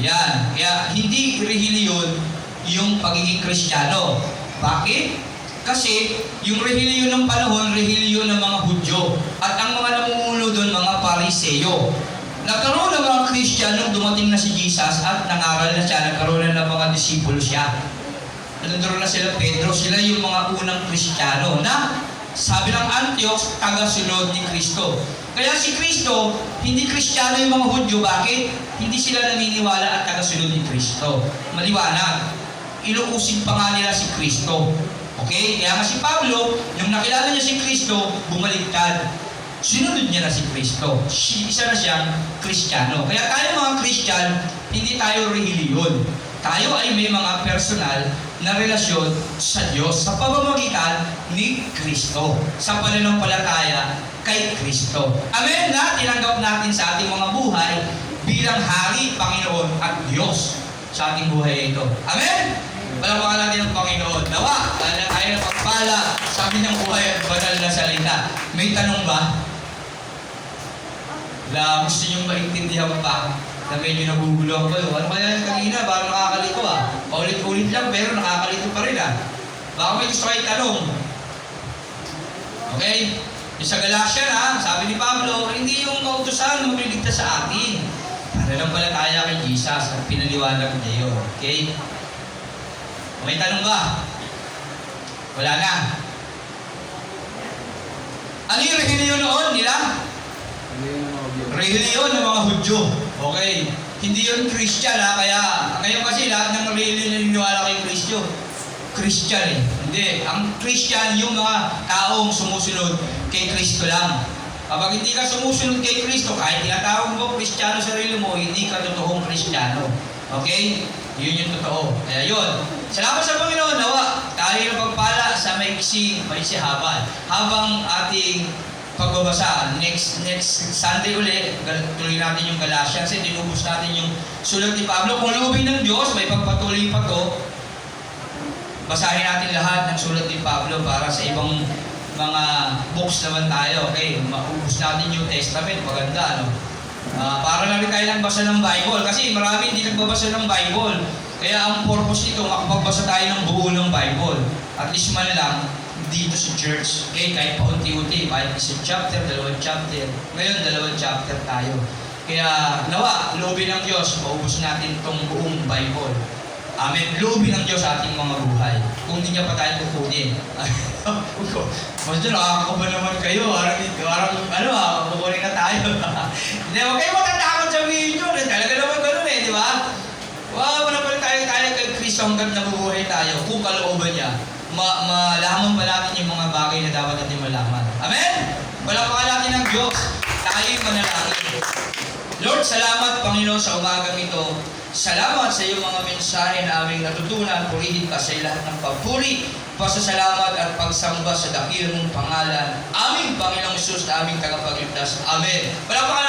Yan. Kaya hindi relihiyon yung pagiging Kristiyano. Bakit? Kasi yung relihiyon ng panahon, relihiyon ng mga Hudyo. At ang mga namumuno doon, mga Pariseo. Nagkaroon ng mga Christian nung dumating na si Jesus at nangaral na siya, nagkaroon na ng mga disipulo siya. Nandun na sila Pedro, sila yung mga unang Kristiyano na sabi ng Antioch, taga-sunod ni Kristo. Kaya si Kristo, hindi Kristiyano yung mga Hudyo. Bakit? Hindi sila naniniwala at taga-sunod ni Kristo. Maliwanag. Inuusin pa nga nila si Kristo. Okay? Kaya nga si Pablo, nung nakilala niya si Kristo, bumaliktad. Sinunod niya na si Kristo. Isa na siyang Kristiyano. Kaya tayo mga Kristyan, hindi tayo relihiyon. Tayo ay may mga personal na relasyon sa Diyos sa pamamagitan ni Kristo. Sa pananampalataya kay Kristo. Amen na? natin sa ating mga buhay bilang Hari, Panginoon at Diyos sa ating buhay ito. Amen? Palakpakan natin ang Panginoon. Nawa, tayo na pagpala sa amin ng buhay at banal na salita. May tanong ba? Gusto nyo maintindihan pa na medyo naguguluhan kayo. Ano kaya yung kanina? Parang nakakalito Paulit-ulit lang pero nakakalito pa rin Baka may gusto kayo tanong. Okay? Yung sa Galatia sabi ni Pablo, hindi yung kautusan magliligtas sa atin. Para lang pala tayo kay Jesus at pinaliwanag niya yun. Okay? May tanong ba? Wala na. Ano yung relihiyon noon nila? Relihiyon ng mga Hudyo. Okay. Hindi yun Christian kaya ngayon kasi lahat ng relihiyon naniniwala kay Kristo. Christian Hindi. Ang Christian yung mga taong sumusunod kay Kristo lang. Kapag hindi ka sumusunod kay Kristo, kahit tinatawag mo Kristiyano sa sarili mo, hindi ka totoong Kristiyano. Okay? Yun yung totoo. Kaya yun. Salamat sa Panginoon. Nawa, tayo na pagpala sa maiksi habang. Habang ating pagbabasa, next Sunday ulit, tuloy natin yung Galatians. Dinubos natin yung sulat ni Pablo. Kung loobin ng Diyos, may pagpatuloy pa to. Basahin natin lahat ng sulat ni Pablo para sa ibang mga books naman tayo. Okay, maubos natin yung Testament. Maganda, para na rin tayo nagbasa ng Bible. Kasi marami hindi nagbabasa ng Bible. Kaya ang purpose nito, makapagbasa tayo ng buo ng Bible. At least man lang, dito sa church. Okay, kahit paunti-unti, kahit isang chapter, 2 chapter. Ngayon, 2 chapter tayo. Kaya, nawa, loobin ng Diyos, maubos natin itong buong Bible. Amen. Loobin ng Diyos sa ating mga buhay. Kung hindi niya pa tayo kukunin. Mas dyan, nakakaba naman kayo. Parang, kukunin na tayo. Hindi, huwag kayo matatakot sabihin nyo. Talaga naman ganun di ba? Wala pala tayo kay Kristo hanggang nabubuhay tayo. Kung kalooban niya, malaman pa natin yung mga bagay na dapat natin malaman. Amen? Palakpakan natin ng Diyos. Tayo'y manalangin. Lord, salamat Panginoon sa umagang ito. Salamat sa iyong mga mensahe na aming natutunan. Purihin ka sa lahat ng papuri, pasasalamat at pagsamba sa dakilang mong pangalan. Aming Panginoong Isus na aming tagapagligtas. Amen. Palakpakan